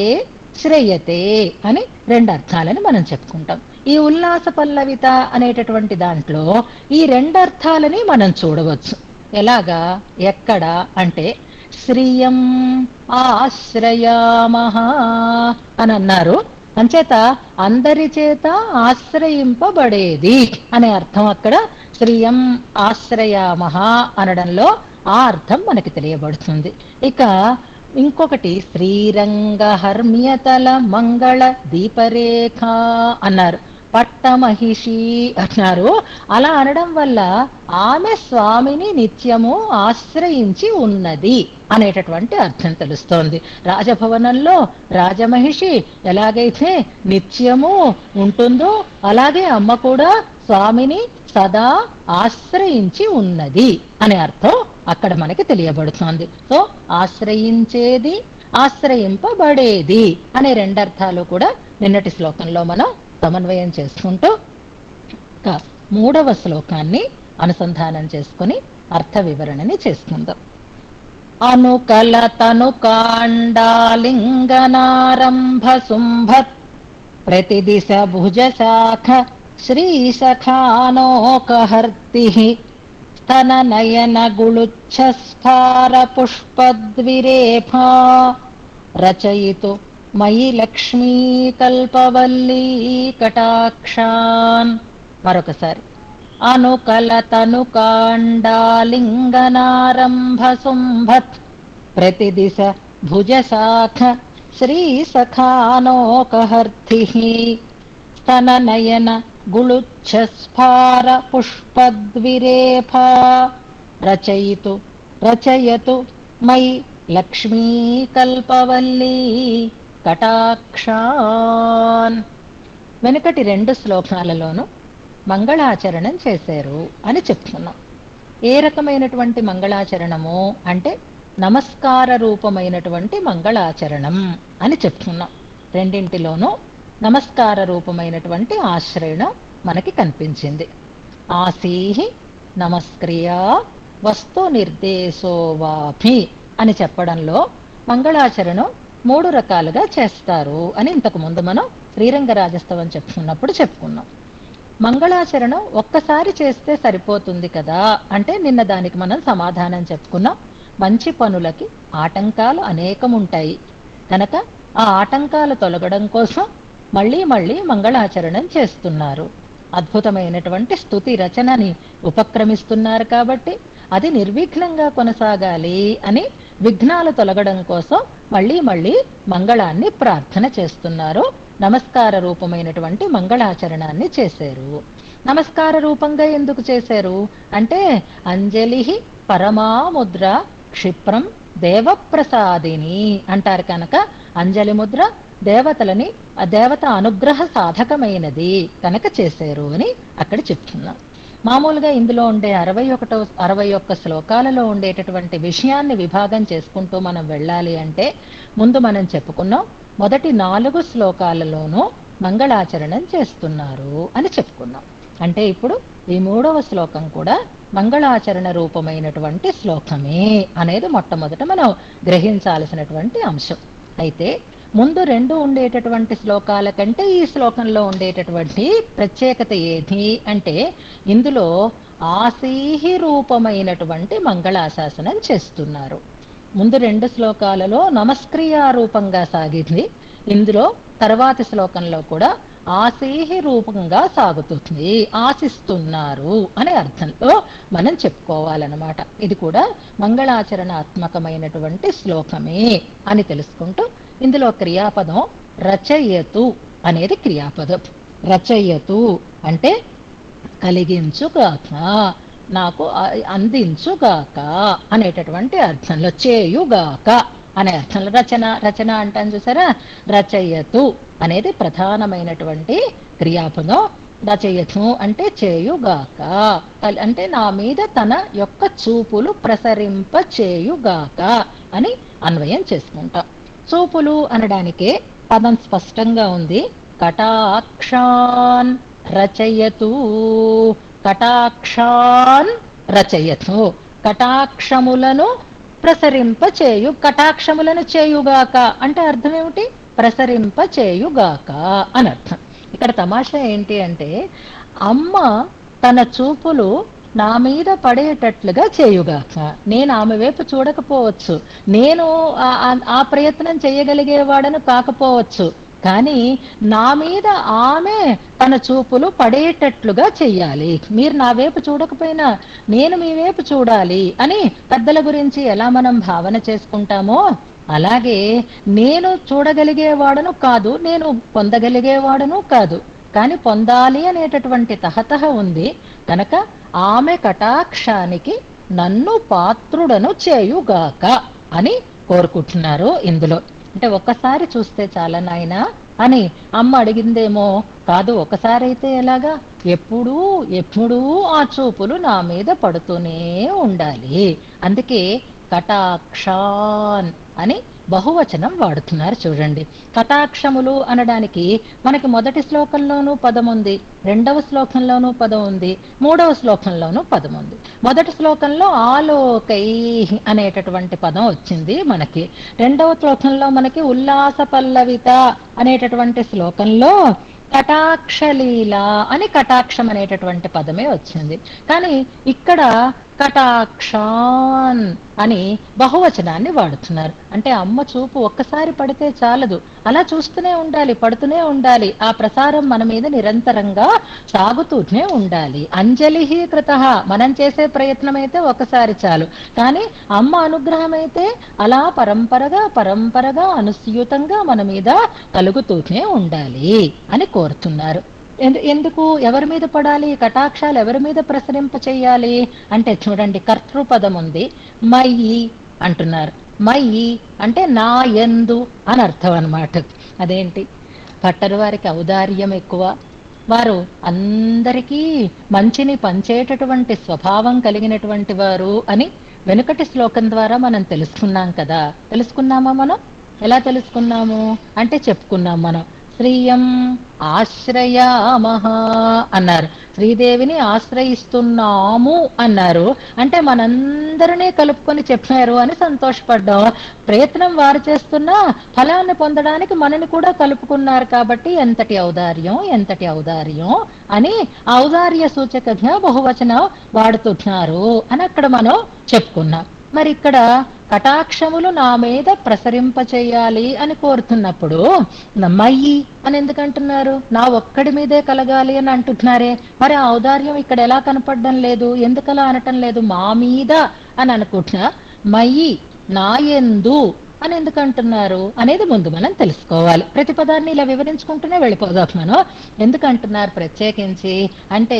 శ్రేయతే అని రెండు అర్థాలని మనం చెప్పుకుంటాం. ఈ ఉల్లాస పల్లవిత అనేటటువంటి దాంట్లో ఈ రెండు అర్థాలని మనం చూడవచ్చు. ఎలాగా, ఎక్కడ అంటే శ్రియం ఆశ్రయామః అని అన్నారు. అంచేత అందరి చేత ఆశ్రయింపబడేది అనే అర్థం అక్కడ శ్రియం ఆశ్రయామః అనడంలో ఆ అర్థం మనకి తెలియబడుతుంది. ఇక ఇంకొకటి శ్రీరంగ హర్మ్యతల మంగళ దీపరేఖ అన్నారు, పట్టమహిషి అన్నారు. అలా అనడం వల్ల ఆమె స్వామిని నిత్యము ఆశ్రయించి ఉన్నది అనేటటువంటి అర్థం తెలుస్తోంది. రాజభవనంలో రాజమహిషి ఎలాగైతే నిత్యము ఉంటుందో అలాగే అమ్మ కూడా స్వామిని సదా ఆశ్రయించి ఉన్నది అనే అర్థం అక్కడ మనకి తెలియబడుతోంది. సో ఆశ్రయించేది, ఆశ్రయింపబడేది అనే రెండర్థాలు కూడా నిన్నటి శ్లోకంలో మనం సమన్వయం చేసుకుంటూ మూడవ శ్లోకాన్ని అనుసంధానం చేసుకుని అర్థ వివరణని చేసుకుందాం. అనుకల తను కాండాలింగనారంభ శుంభత్ ప్రతిదిశ భుజ శాఖ శ్రీసఖానోకహర్తి స్తన నయన గుళుచ్ఛ స్ఫార పుష్పద్విరేఫా రచయితు మయి లక్ష్మీ కల్పవల్లీ కటాక్షాన్. మరొకసారి, అనుకల తను కాండాలింగనారంభ శుంభత్ ప్రతిదిశ భుజ శాఖ శ్రీసఖానోకహర్తి స్తన నయన గుళుచ్ఛ స్ఫార పుష్పద్విరేఫా రచయతు మయి లక్ష్మీ కల్పవల్లీ కటాక్షాన్. వెనుకటి రెండు శ్లోకాలలోనూ మంగళాచరణం చేశారు అని చెప్తున్నాం. ఏ రకమైనటువంటి మంగళాచరణము అంటే నమస్కార రూపమైనటువంటి మంగళాచరణం అని చెప్తున్నాం. రెండింటిలోనూ నమస్కార రూపమైనటువంటి ఆశ్రయణం మనకి కనిపించింది. ఆసీహి నమస్క్రియా వస్తు నిర్దేశో వాపి అని చెప్పడంలో మంగళాచరణం మూడు రకాలుగా చేస్తారు అని ఇంతకు ముందు మనం శ్రీరంగ రాజస్తవం చెప్పుకున్నప్పుడు చెప్పుకున్నాం. మంగళాచరణం ఒక్కసారి చేస్తే సరిపోతుంది కదా అంటే నిన్న దానికి మనం సమాధానం చెప్పుకున్నాం. మంచి పనులకి ఆటంకాలు అనేకం ఉంటాయి కనుక ఆ ఆటంకాలు తొలగడం కోసం మళ్ళీ మళ్ళీ మంగళాచరణం చేస్తున్నారు. అద్భుతమైనటువంటి స్తుతి రచనని ఉపక్రమిస్తున్నారు కాబట్టి అది నిర్విఘ్నంగా కొనసాగాలి అని విఘ్నాలు తొలగడం కోసం మళ్ళీ మళ్ళీ మంగళాన్ని ప్రార్థన చేస్తున్నారు. నమస్కార రూపమైనటువంటి మంగళాచరణాన్ని చేశారు. నమస్కార రూపంగా ఎందుకు చేశారు అంటే అంజలి పరమాముద్ర క్షిప్రం దేవప్రసాదిని అంటారు కనుక అంజలి ముద్ర దేవతలని ఆ దేవత అనుగ్రహ సాధకమైనది కనుక చేశారు అని అక్కడ చెప్తున్నాం. మామూలుగా ఇందులో ఉండే 61 శ్లోకాలలో ఉండేటటువంటి విషయాన్ని విభాగం చేసుకుంటూ మనం వెళ్ళాలి అంటే ముందు మనం చెప్పుకున్నాం మొదటి 4 శ్లోకాలలోనూ మంగళాచరణం చేస్తున్నారు అని చెప్పుకున్నాం. అంటే ఇప్పుడు ఈ 3వ శ్లోకం కూడా మంగళాచరణ రూపమైనటువంటి శ్లోకమే అనేది మొట్టమొదట మనం గ్రహించాల్సినటువంటి అంశం. అయితే ముందు రెండు ఉండేటటువంటి శ్లోకాల కంటే ఈ శ్లోకంలో ఉండేటటువంటి ప్రత్యేకత ఏది అంటే ఇందులో ఆసీహి రూపమైనటువంటి మంగళాశాసనం చేస్తున్నారు. ముందు రెండు శ్లోకాలలో నమస్క్రియా రూపంగా సాగింది. ఇందులో తర్వాతి శ్లోకంలో కూడా ఆసీహి రూపంగా సాగుతుంది, ఆశిస్తున్నారు అనే అర్థంలో మనం చెప్పుకోవాలన్నమాట. ఇది కూడా మంగళాచరణాత్మకమైనటువంటి శ్లోకమే అని తెలుసుకుంటూ ఇందులో క్రియాపదం రచయతు అనేది క్రియాపదం. రచయతు అంటే కలిగించుగాక, నాకు అందించుగాక అనేటటువంటి అర్థంలో, చేయుగాక అనే అర్థంలో. రచన అంటాను చూసారా, రచయతు అనేది ప్రధానమైనటువంటి క్రియాపదం. రచయతు అంటే చేయుగాక, అంటే నా మీద తన యొక్క చూపులు ప్రసరింప చేయుగాక అని అన్వయం చేసుకుంటాం. చూపులు అనడానికే పదం స్పష్టంగా ఉంది. కటాక్షాన్ రచయతు, కటాక్షాన్ రచయతు, కటాక్షములను ప్రసరింప చేయు, కటాక్షములను చేయుగాక అంటే అర్థం ఏమిటి? ప్రసరింప చేయుగాక అని అర్థం. ఇక్కడ తమాషా ఏంటి అంటే అమ్మ తన చూపులు నా మీద పడేటట్లుగా చేయుగాక. నేను ఆమె వైపు చూడకపోవచ్చు, నేను ఆ ప్రయత్నం చేయగలిగేవాడను కాకపోవచ్చు, కానీ నా మీద ఆమె తన చూపులు పడేటట్లుగా చెయ్యాలి. మీరు నా వైపు చూడకపోయినా నేను మీ వైపు చూడాలి అని పెద్దల గురించి ఎలా మనం భావన చేసుకుంటామో అలాగే నేను చూడగలిగేవాడను కాదు, నేను పొందగలిగేవాడను కాదు, కానీ పొందాలి అనేటటువంటి తహతహ ఉంది కనుక ఆమె కటాక్షానికి నన్ను పాత్రుడను చేయుగాక అని కోరుకుంటున్నారు ఇందులో. అంటే ఒక్కసారి చూస్తే చాలా నాయనా అని అమ్మ అడిగిందేమో కాదు, ఒకసారి అయితే ఎలాగా, ఎప్పుడూ ఎప్పుడూ ఆ చూపులు నా మీద పడుతూనే ఉండాలి. అందుకే కటాక్షాన్ అని బహువచనం వాడుతున్నారు చూడండి. కటాక్షములు అనడానికి మనకి మొదటి శ్లోకంలోనూ పదం ఉంది, రెండవ శ్లోకంలోనూ పదం ఉంది, మూడవ శ్లోకంలోనూ పదం ఉంది. మొదటి శ్లోకంలో ఆలోకై అనేటటువంటి పదం వచ్చింది మనకి. రెండవ శ్లోకంలో మనకి ఉల్లాస పల్లవిత అనేటటువంటి శ్లోకంలో కటాక్షలీల అని కటాక్షం అనేటటువంటి పదమే వచ్చింది. కానీ ఇక్కడ కటాక్షాన్ అని బహువచనాన్ని వాడుతున్నారు. అంటే అమ్మ చూపు ఒక్కసారి పడితే చాలదు, అలా చూస్తూనే ఉండాలి, పడుతూనే ఉండాలి. ఆ ప్రసారం మన మీద నిరంతరంగా సాగుతూనే ఉండాలి. అంజలి కృత, మనం చేసే ప్రయత్నం అయితే ఒకసారి చాలు, కానీ అమ్మ అనుగ్రహం అయితే అలా పరంపరగా అనుస్యూతంగా మన మీద కలుగుతూనే ఉండాలి అని కోరుతున్నారు. ఎందుకు, ఎవరి మీద పడాలి, కటాక్షాలు ఎవరి మీద ప్రసరింప చెయ్యాలి అంటే చూడండి, కర్తృపదం ఉంది, మయి అంటున్నారు. మయి అంటే నా యందు అని అర్థం అన్నమాట. అదేంటి, భట్టరు వారికి ఔదార్యం ఎక్కువ, వారు అందరికీ మంచిని పంచేటటువంటి స్వభావం కలిగినటువంటి వారు అని వెనుకటి శ్లోకం ద్వారా మనం తెలుసుకున్నాం కదా. తెలుసుకున్నామా మనం? ఎలా తెలుసుకున్నాము అంటే చెప్పుకున్నాం మనం. శ్రీయం ఆశ్రయామహ అన్నారు, శ్రీదేవిని ఆశ్రయిస్తున్నాము అన్నారు. అంటే మనందరినీ కలుపుకొని చెప్పారు అని సంతోషపడ్డాం. ప్రయత్నం వారు చేస్తున్నా ఫలాన్ని పొందడానికి మనని కూడా కలుపుకున్నారు కాబట్టి ఎంతటి ఔదార్యం, ఎంతటి ఔదార్యం అని ఔదార్య సూచకంగా బహువచనం వాడుతున్నారు అని అక్కడ మనం చెప్పుకున్నాం. మరి ఇక్కడ కటాక్షములు నా మీద ప్రసరింప చేయాలి అని కోరుతున్నప్పుడు మయి అని ఎందుకంటున్నారు? నా ఒక్కడి మీదే కలగాలి అని అంటున్నారే, మరి ఆ ఔదార్యం ఇక్కడ ఎలా కనపడడం లేదు, ఎందుకలా అనటం లేదు? మా మీద అని అనుకుంటున్నా, మయి నాయందు అని ఎందుకంటున్నారు అనేది ముందు మనం తెలుసుకోవాలి. ప్రతి పదాన్ని ఇలా వివరించుకుంటూనే వెళ్ళిపోదాం మనం. ఎందుకంటున్నారు ప్రత్యేకించి అంటే,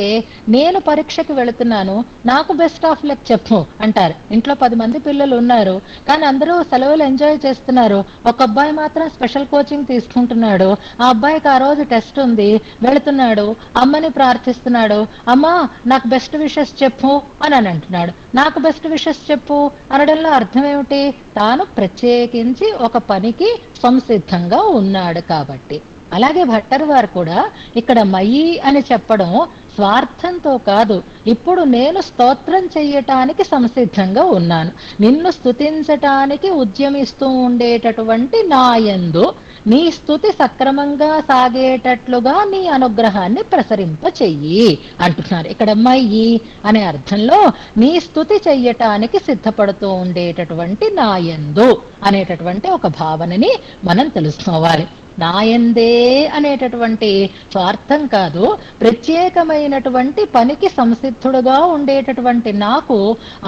నేను పరీక్షకి వెళుతున్నాను, నాకు బెస్ట్ ఆఫ్ లక్ చెప్పు అంటారు. ఇంట్లో 10 మంది పిల్లలు ఉన్నారు, కానీ అందరూ సెలవులు ఎంజాయ్ చేస్తున్నారు. ఒక అబ్బాయి మాత్రం స్పెషల్ కోచింగ్ తీసుకుంటున్నాడు. ఆ అబ్బాయికి ఆ రోజు టెస్ట్ ఉంది, వెళుతున్నాడు, అమ్మని ప్రార్థిస్తున్నాడు, అమ్మా నాకు బెస్ట్ విషెస్ చెప్పు అని అంటున్నాడు. నాకు బెస్ట్ విషెస్ చెప్పు అనడంలో అర్థం ఏమిటి? తాను ప్రత్యేకించి ఒక పనికి సంసిద్ధంగా ఉన్నాడు కాబట్టి. అలాగే భట్టరు వారు కూడా ఇక్కడ మయి అని చెప్పడం స్వార్థంతో కాదు, ఇప్పుడు నేను స్తోత్రం చెయ్యటానికి సంసిద్ధంగా ఉన్నాను. నిన్ను స్తుతించటానికి ఉద్యమిస్తూ ఉండేటటువంటి నాయందు నీ స్తుతి సక్రమంగా సాగేటట్లుగా నీ అనుగ్రహాన్ని ప్రసరింప చెయ్యి అంటున్నారు. ఇక్కడ మయ్యి అనే అర్థంలో నీ స్తుతి చెయ్యటానికి సిద్ధపడుతూ ఉండేటటువంటి నాయందు అనేటటువంటి ఒక భావనని మనం తెలుసుకోవాలి. నాయందే అనేటటువంటి స్వార్థం కాదు, ప్రత్యేకమైనటువంటి పనికి సంసిద్ధుడుగా ఉండేటటువంటి నాకు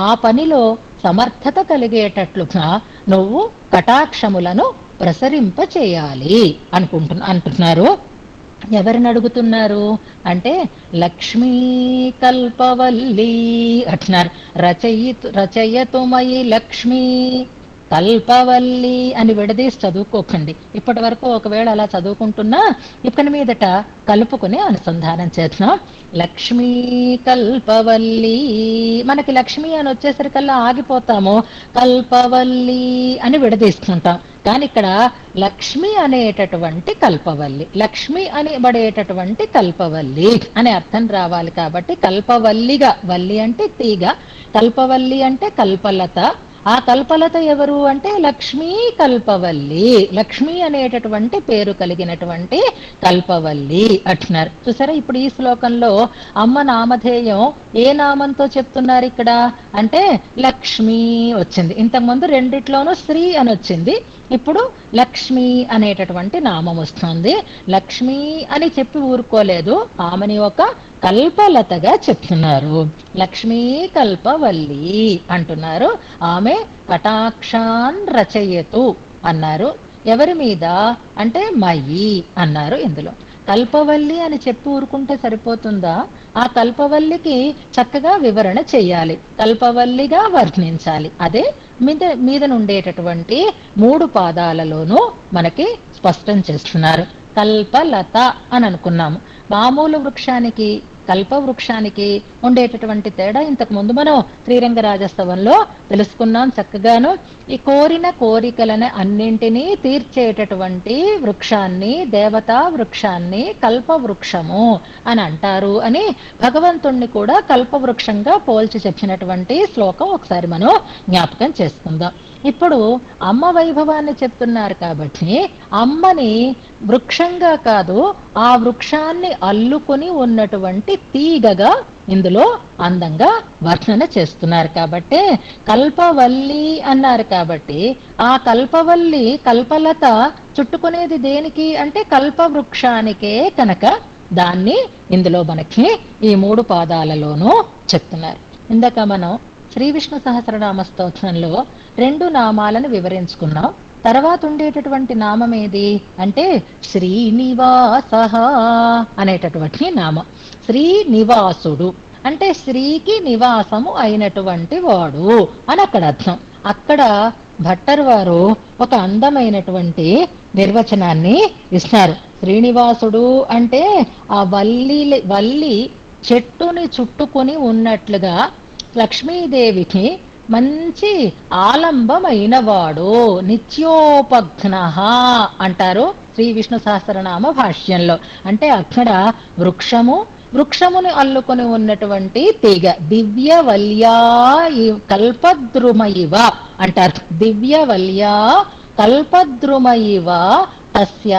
ఆ పనిలో సమర్థత కలిగేటట్లుగా నువ్వు కటాక్షములను ప్రసరింప చేయాలి అంటున్నారు. ఎవరిని అడుగుతున్నారు అంటే లక్ష్మీ కల్పవల్లి అంటున్నారు. రచయతుమయి లక్ష్మీ కల్పవల్లి అని విడదీసి చదువుకోకండి. ఇప్పటి వరకు ఒకవేళ అలా చదువుకుంటున్నా ఇక్కడి మీదట కలుపుకుని అనుసంధానం చేస్తున్నాం. లక్ష్మీ కల్పవల్లి, మనకి లక్ష్మి అని వచ్చేసరికల్లా ఆగిపోతాము, కల్పవల్లి అని విడదీసుకుంటాం. కానీ ఇక్కడ లక్ష్మి అనేటటువంటి కల్పవల్లి, లక్ష్మి అనబడేటటువంటి కల్పవల్లి అనే అర్థం రావాలి. కాబట్టి కల్పవల్లిగా, వల్లి అంటే తీగ, కల్పవల్లి అంటే కల్పలత. ఆ కల్పలత ఎవరు అంటే లక్ష్మీ కల్పవల్లి, లక్ష్మి అనేటటువంటి పేరు కలిగినటువంటి కల్పవల్లి అంటున్నారు. చూసారా, ఇప్పుడు ఈ శ్లోకంలో అమ్మ నామధేయం ఏ నామంతో చెప్తున్నారు ఇక్కడ అంటే లక్ష్మి వచ్చింది. ఇంతకుముందు రెండిట్లోనూ శ్రీ అని వచ్చింది, ఇప్పుడు లక్ష్మి అనేటటువంటి నామం వస్తుంది. లక్ష్మి అని చెప్పి ఊరుకోలేదు, ఆమెని ఒక కల్పలతగా చెప్తున్నారు. లక్ష్మీ కల్పవల్లి అంటున్నారు. ఆమె కటాక్షాన్ రచయతు అన్నారు. ఎవరి మీద అంటే మయి అన్నారు. ఇందులో కల్పవల్లి అని చెప్పి ఊరుకుంటే సరిపోతుందా? ఆ కల్పవల్లికి చక్కగా వివరణ చేయాలి, కల్పవల్లిగా వర్ణించాలి. అదే మీద నుండేటటువంటి 3 పాదాలలోనూ మనకి స్పష్టం చేస్తున్నారు. కల్పలత అని అనుకున్నాము. మామూలు వృక్షానికి కల్పవృక్షానికి ఉండేటటువంటి తేడా ఇంతకు ముందు మనం శ్రీరంగరాజస్తవంలో తెలుసుకున్నాం చక్కగాను. ఈ కోరిన కోరికలను అన్నింటినీ తీర్చేటటువంటి వృక్షాన్ని, దేవతా వృక్షాన్ని కల్పవృక్షము అని అంటారు అని భగవంతుణ్ణి కూడా కల్పవృక్షంగా పోల్చి చెప్పినటువంటి శ్లోకం ఒకసారి మనం జ్ఞాపకం చేసుకుందాం. ఇప్పుడు అమ్మ వైభవాన్ని చెప్తున్నారు కాబట్టి అమ్మని వృక్షంగా కాదు, ఆ వృక్షాన్ని అల్లుకొని ఉన్నటువంటి తీగగా ఇందులో అందంగా వర్ణన చేస్తున్నారు. కాబట్టి కల్పవల్లి అన్నారు. కాబట్టి ఆ కల్పవల్లి, కల్పలత చుట్టుకునేది దేనికి అంటే కల్పవృక్షానికే కనుక దాన్ని ఇందులో మనకి ఈ 3 పాదాలలోనూ చెప్తున్నారు. ఇందాక మనం శ్రీ విష్ణు సహస్రనామ స్తోత్రంలో 2 నామాలను వివరించుకున్నాం. తర్వాత ఉండేటటువంటి నామం ఏది అంటే శ్రీనివాస అనేటటువంటి నామం. శ్రీనివాసుడు అంటే శ్రీకి నివాసము అయినటువంటి వాడు అని అక్కడ అర్థం. అక్కడ భట్టర్ వారు ఒక అందమైనటువంటి నిర్వచనాన్ని ఇస్తారు. శ్రీనివాసుడు అంటే ఆ వల్లి చెట్టుని చుట్టుకొని ఉన్నట్లుగా లక్ష్మీదేవికి మంచి ఆలంబమైన వాడు, నిత్యోపఘ్న అంటారు శ్రీ విష్ణు సహస్రనామ భాష్యంలో. అంటే అక్కడ వృక్షముని అల్లుకొని ఉన్నటువంటి తీగ, దివ్యవల్యా కల్పద్రుమయివ అంటారు. దివ్యవల్యా కల్పద్రుమయివ తస్య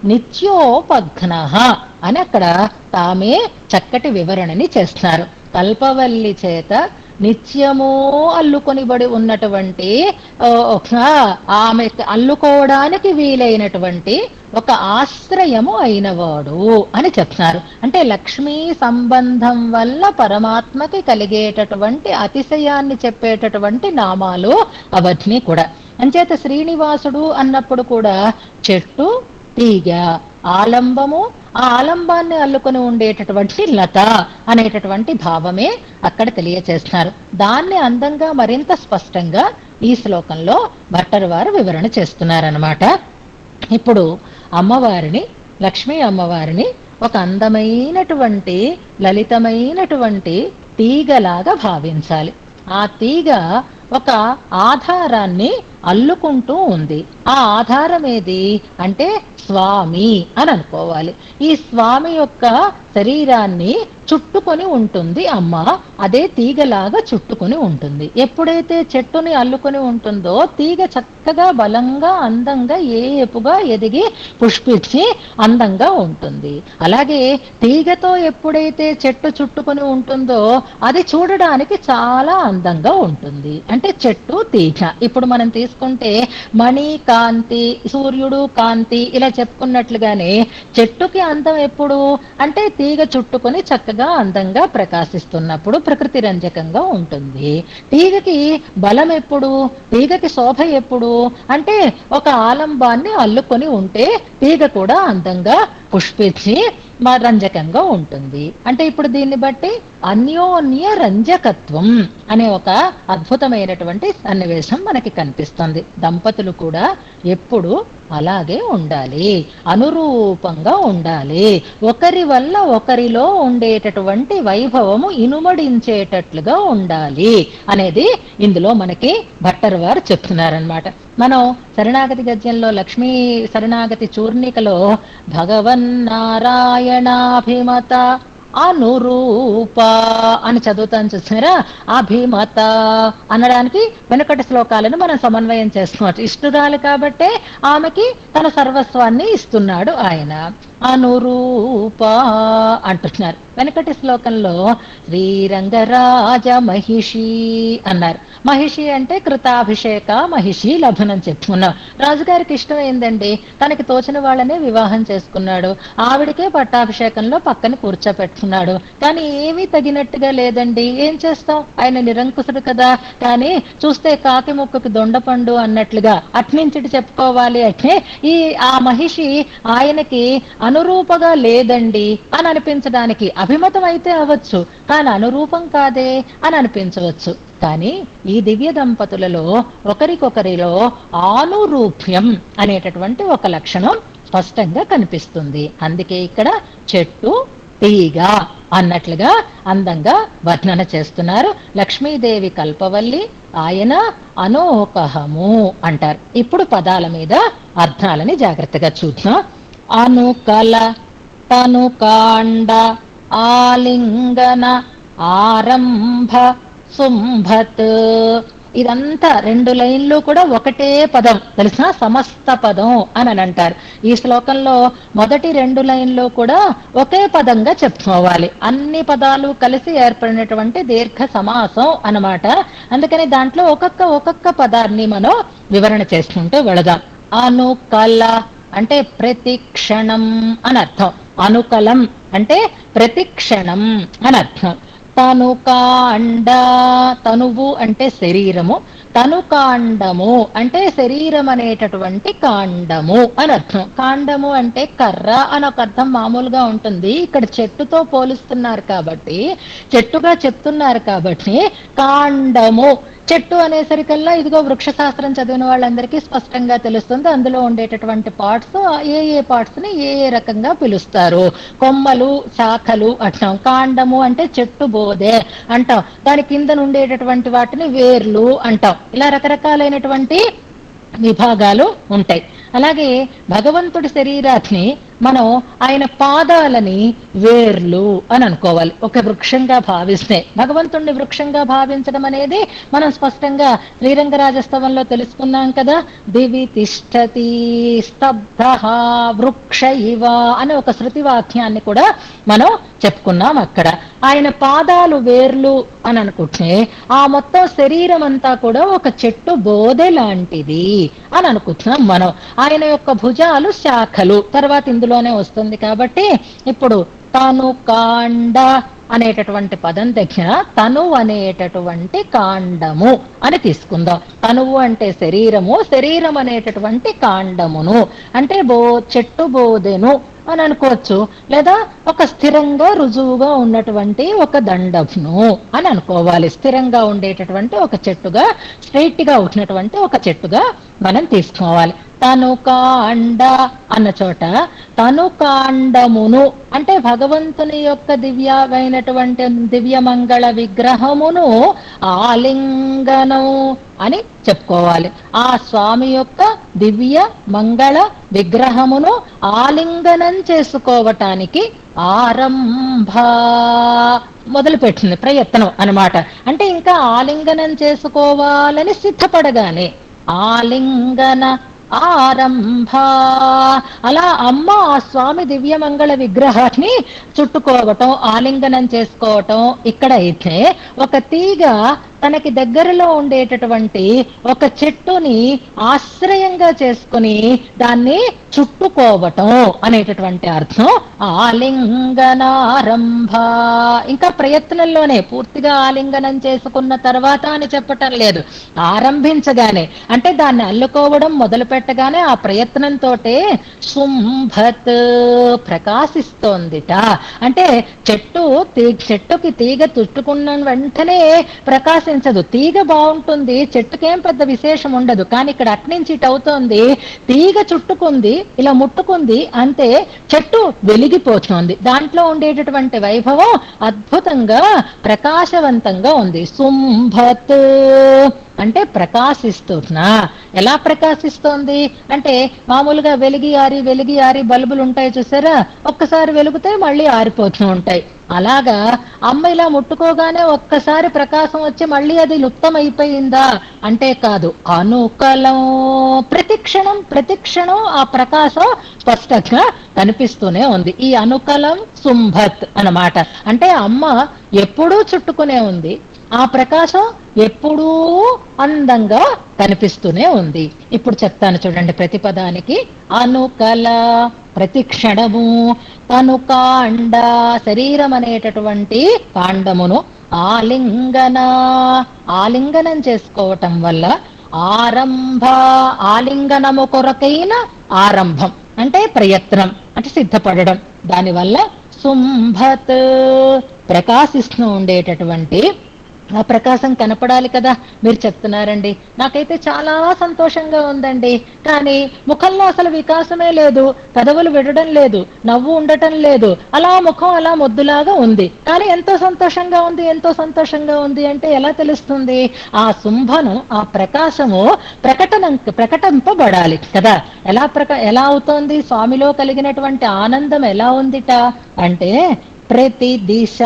నిత్యోపఘ్న అని అక్కడ తామే చక్కటి వివరణని చేస్తున్నారు. కల్పవల్లి చేత నిత్యము అల్లుకొనిబడి ఉన్నటువంటి ఆమె అల్లుకోవడానికి వీలైనటువంటి ఒక ఆశ్రయము అయినవాడు అని చెప్తున్నారు. అంటే లక్ష్మీ సంబంధం వల్ల పరమాత్మకి కలిగేటటువంటి అతిశయాన్ని చెప్పేటటువంటి నామాలు అవన్నీ కూడా. అంచేత శ్రీనివాసుడు అన్నప్పుడు కూడా చెట్టు, తీగ, ఆలంబము, ఆ ఆలంబాన్ని అల్లుకొని ఉండేటటువంటి లత అనేటటువంటి భావమే అక్కడ తెలియచేస్తున్నారు. దాన్ని అందంగా మరింత స్పష్టంగా ఈ శ్లోకంలో భట్టర్ వారు వివరణ చేస్తున్నారన్నమాట. ఇప్పుడు అమ్మవారిని, లక్ష్మీ అమ్మవారిని ఒక అందమైనటువంటి లలితమైనటువంటి తీగలాగా భావించాలి. ఆ తీగ ఒక ఆధారాన్ని అల్లుకుంటూ ఉంది. ఆ ఆధారం ఏది అంటే స్వామి అని అనుకోవాలి. ఈ స్వామి యొక్క శరీరాన్ని చుట్టుకొని ఉంటుంది అమ్మ. అదే తీగలాగా చుట్టుకొని ఉంటుంది. ఎప్పుడైతే చెట్టుని అల్లుకొని ఉంటుందో తీగ చక్కగా బలంగా అందంగా ఏపుగా ఎదిగి పుష్పించి అందంగా ఉంటుంది. అలాగే తీగతో ఎప్పుడైతే చెట్టు చుట్టుకొని ఉంటుందో అది చూడడానికి చాలా అందంగా ఉంటుంది. అంటే చెట్టు తీగ. ఇప్పుడు మనం తీసుకుంటే మణి కాంతి, సూర్యుడు కాంతి ఇలా చెప్పుకున్నట్లుగానే చెట్టుకి అందం ఎప్పుడు అంటే తీగ చుట్టుకొని చక్కగా అందంగా ప్రకాశిస్తున్నప్పుడు ప్రకృతి రంజకంగా ఉంటుంది. తీగకి బలం ఎప్పుడు, తీగకి శోభ ఎప్పుడు అంటే ఒక ఆలంబాన్ని అల్లుకొని ఉంటే తీగ కూడా అందంగా పుష్పించి రంజకంగా ఉంటుంది. అంటే ఇప్పుడు దీన్ని బట్టి అన్యోన్య రంజకత్వం అనే ఒక అద్భుతమైనటువంటి సన్నివేశం మనకి కనిపిస్తుంది. దంపతులు కూడా ఎప్పుడు అలాగే ఉండాలి, అనురూపంగా ఉండాలి. ఒకరి వల్ల ఒకరిలో ఉండేటటువంటి వైభవము ఇనుమడించేటట్లుగా ఉండాలి అనేది ఇందులో మనకి భట్టర్ వారు చెప్తున్నారనమాట. మనం శరణాగతి గద్యంలో లక్ష్మీ శరణాగతి చూర్ణికలో భగవన్నారాయణాభిమత అనురూప అని చదువుతాను చూసారా. అభిమత అనడానికి వెనుకటి శ్లోకాలను మనం సమన్వయం చేసుకోవచ్చు. ఇష్టురాలు కాబట్టే ఆమెకి తన సర్వస్వాన్ని ఇస్తున్నాడు ఆయన. అనురూప అంటున్నారు. వెనకటి శ్లోకంలో శ్రీరంగరాజ మహిషి అన్నారు. మహిషి అంటే కృతాభిషేక మహిషి లభనం చెప్పుకున్నాం. రాజుగారికి ఇష్టం ఏందండి, తనకి తోచిన వాళ్ళనే వివాహం చేసుకున్నాడు. ఆవిడికే పట్టాభిషేకంలో పక్కన కూర్చోపెట్టుకున్నాడు. కానీ ఏమీ తగినట్టుగా లేదండి. ఏం చేస్తాం, ఆయన నిరంకుశుడు కదా. కానీ చూస్తే కాకి ముక్కుకి దొండపండు అన్నట్లుగా అట్నుంచిటి చెప్పుకోవాలి అంటే ఆ మహిషి ఆయనకి అనురూపగా లేదండి అని అనిపించడానికి అభిమతం అయితే అవ్వచ్చు, కానీ అనురూపం కాదే అని అనిపించవచ్చు. కానీ ఈ దివ్య దంపతులలో ఒకరికొకరిలో ఆనురూప్యం అనేటటువంటి ఒక లక్షణం స్పష్టంగా కనిపిస్తుంది. అందుకే ఇక్కడ చెట్టు తీగ అన్నట్లుగా అందంగా వర్ణన చేస్తున్నారు. లక్ష్మీదేవి కల్పవల్లి, ఆయన అనోకహము అంటారు. ఇప్పుడు పదాల మీద అర్థాలని జాగ్రత్తగా చూద్దాం. అనుకల, తనుకాండ, ఆలింగన, ఆరంభ, శుంభత్. ఇదంతా 2 లైన్లు కూడా ఒకటే పదం తెలుసా, సమస్త పదం అని అంటారు. ఈ శ్లోకంలో మొదటి 2 లైన్లు కూడా ఒకే పదంగా చెప్పుకోవాలి. అన్ని పదాలు కలిసి ఏర్పడినటువంటి దీర్ఘ సమాసం అన్నమాట. అందుకని దాంట్లో ఒక్కొక్క పదాన్ని మనం వివరణ చేసుకుంటూ వెళదాం. అనుకల అంటే ప్రతి క్షణం అని అర్థం. అనుకలం అంటే ప్రతి క్షణం అని అర్థం. తనుకాండ, తనువు అంటే శరీరము, తనుకాండము అంటే శరీరం అనేటటువంటి కాండము అని అర్థం. కాండము అంటే కర్ర అని ఒక అర్థం మామూలుగా ఉంటుంది. ఇక్కడ చెట్టుతో పోలుస్తున్నారు కాబట్టి, చెట్టుగా చెప్తున్నారు కాబట్టి కాండము. చెట్టు అనేసరికల్లా ఇదిగో వృక్షశాస్త్రం చదివిన వాళ్ళందరికీ స్పష్టంగా తెలుస్తుంది. అందులో ఉండేటటువంటి పార్ట్స్ ఏ పార్ట్స్ ని ఏ రకంగా పిలుస్తారు. కొమ్మలు, శాఖలు అంటాం. కాండము అంటే చెట్టు బోధే అంటాం. దాని కింద ఉండేటటువంటి వాటిని వేర్లు అంటాం. ఇలా రకరకాలైనటువంటి విభాగాలు ఉంటాయి. అలాగే భగవంతుడి శరీరాన్ని మనం ఆయన పాదాలని వేర్లు అని అనుకోవాలి. ఒక వృక్షంగా భావిస్తే భగవంతుణ్ణి వృక్షంగా భావించడం అనేది మనం స్పష్టంగా శ్రీరంగరాజస్తవంలో తెలుసుకున్నాం కదా. దివి తిష్టతి స్తబ్ధ వృక్ష ఇవ అనే ఒక శృతి వాక్యాన్ని కూడా మనం చెప్పుకున్నాం. అక్కడ ఆయన పాదాలు వేర్లు అని అనుకుంటే ఆ మొత్తం శరీరం అంతా కూడా ఒక చెట్టు బోధె లాంటిది అని అనుకుంటున్నాం మనం. ఆయన యొక్క భుజాలు శాఖలు తర్వాత ఇందులోనే వస్తుంది కాబట్టి ఇప్పుడు తను కాండ అనేటటువంటి పదం దగ్గర తను అనేటటువంటి కాండము అని తీసుకుందాం. తనువు అంటే శరీరము, శరీరం అనేటటువంటి కాండమును అంటే చెట్టు బోధెను అని అనుకోవచ్చు. లేదా ఒక స్థిరంగా రుజువుగా ఉన్నటువంటి ఒక దండమును అని అనుకోవాలి. స్థిరంగా ఉండేటటువంటి ఒక చెట్టుగా, స్ట్రైట్ గా ఉన్నటువంటి ఒక చెట్టుగా మనం తీసుకోవాలి. తనుకాండ అన్న చోట తనుకాండమును అంటే భగవంతుని యొక్క దివ్యమైనటువంటి దివ్యమంగళ విగ్రహమును ఆలింగనం అని చెప్పుకోవాలి. ఆ స్వామి యొక్క దివ్య మంగళ విగ్రహమును ఆలింగనం చేసుకోవటానికి ఆరంభ మొదలుపెట్టింది ప్రయత్నం అన్నమాట. అంటే ఇంకా ఆలింగనం చేసుకోవాలని సిద్ధపడగానే ఆలింగన ఆరంభ, అలా అమ్మ ఆ స్వామి దివ్యమంగళ విగ్రహాన్ని చుట్టుకోవటం, ఆలింగనం చేసుకోవటం. ఇక్కడ అయితే ఒక తీగ తనకి దగ్గరలో ఉండేటటువంటి ఒక చెట్టుని ఆశ్రయంగా చేసుకుని దాన్ని చుట్టుకోవటం అనేటటువంటి అర్థం ఆలింగనారంభ. ఇంకా ప్రయత్నంలోనే, పూర్తిగా ఆలింగనం చేసుకున్న తర్వాత అని చెప్పటం లేదు, ఆరంభించగానే అంటే దాన్ని అల్లుకోవడం మొదలు పెట్టగానే ఆ ప్రయత్నంతో శుంభత్ ప్రకాశిస్తోందిట. అంటే చెట్టుకి తీగ చుట్టుకున్న వెంటనే ప్రకాశించదు. తీగ బాగుంటుంది, చెట్టుకేం పెద్ద విశేషం ఉండదు. కానీ ఇక్కడ అట్నుంచి ఇటు అవుతోంది, తీగ చుట్టుకుంది, ఇలా ముట్టుకుంది అంతే చెట్టు వెలిగిపోతోంది. దాంట్లో ఉండేటటువంటి వైభవం అద్భుతంగా ప్రకాశవంతంగా ఉంది. శుంభత్ అంటే ప్రకాశిస్తున్నా. ఎలా ప్రకాశిస్తోంది అంటే మామూలుగా వెలిగి ఆరి బల్బులు ఉంటాయి చూసారా, ఒక్కసారి వెలుగుతాయి మళ్ళీ ఆరిపోతూ ఉంటాయి. అలాగా అమ్మ ఇలా ముట్టుకోగానే ఒక్కసారి ప్రకాశం వచ్చి మళ్ళీ అది లుప్తమైపోయిందా అంటే కాదు, అనుకలం ప్రతిక్షణం ఆ ప్రకాశం స్పష్టంగా కనిపిస్తూనే ఉంది. ఈ అనుకలం శుంభత్ అన్నమాట. అంటే అమ్మ ఎప్పుడూ చుట్టుకునే ఉంది, ఆ ప్రకాశం ఎప్పుడూ అందంగా కనిపిస్తూనే ఉంది. ఇప్పుడు చెప్తాను చూడండి ప్రతిపదానికి. అనుకల ప్రతిక్షణము, తనుకాండ శరీరం అనేటటువంటి కాండమును, ఆలింగనం చేసుకోవటం వల్ల, ఆరంభ ఆలింగనము కొరకైన ఆరంభం అంటే ప్రయత్నం అంటే సిద్ధపడడం, దానివల్ల శుంభత్ ప్రకాశిస్తూ ఉండేటటువంటి ఆ ప్రకాశం కనపడాలి కదా. మీరు చెప్తున్నారండి, నాకైతే చాలా సంతోషంగా ఉందండి, కానీ ముఖంలో అసలు వికాసమే లేదు, పెదవులు విడడం లేదు, నవ్వు ఉండటం లేదు, అలా ముఖం అలా మొద్దులాగా ఉంది, కానీ ఎంతో సంతోషంగా ఉంది అంటే ఎలా తెలుస్తుంది? ఆ శుంభను, ఆ ప్రకాశము ప్రకటింపబడాలి కదా. ఎలా అవుతోంది? స్వామిలో కలిగినటువంటి ఆనందం ఎలా ఉందిట అంటే ప్రతి దిశ.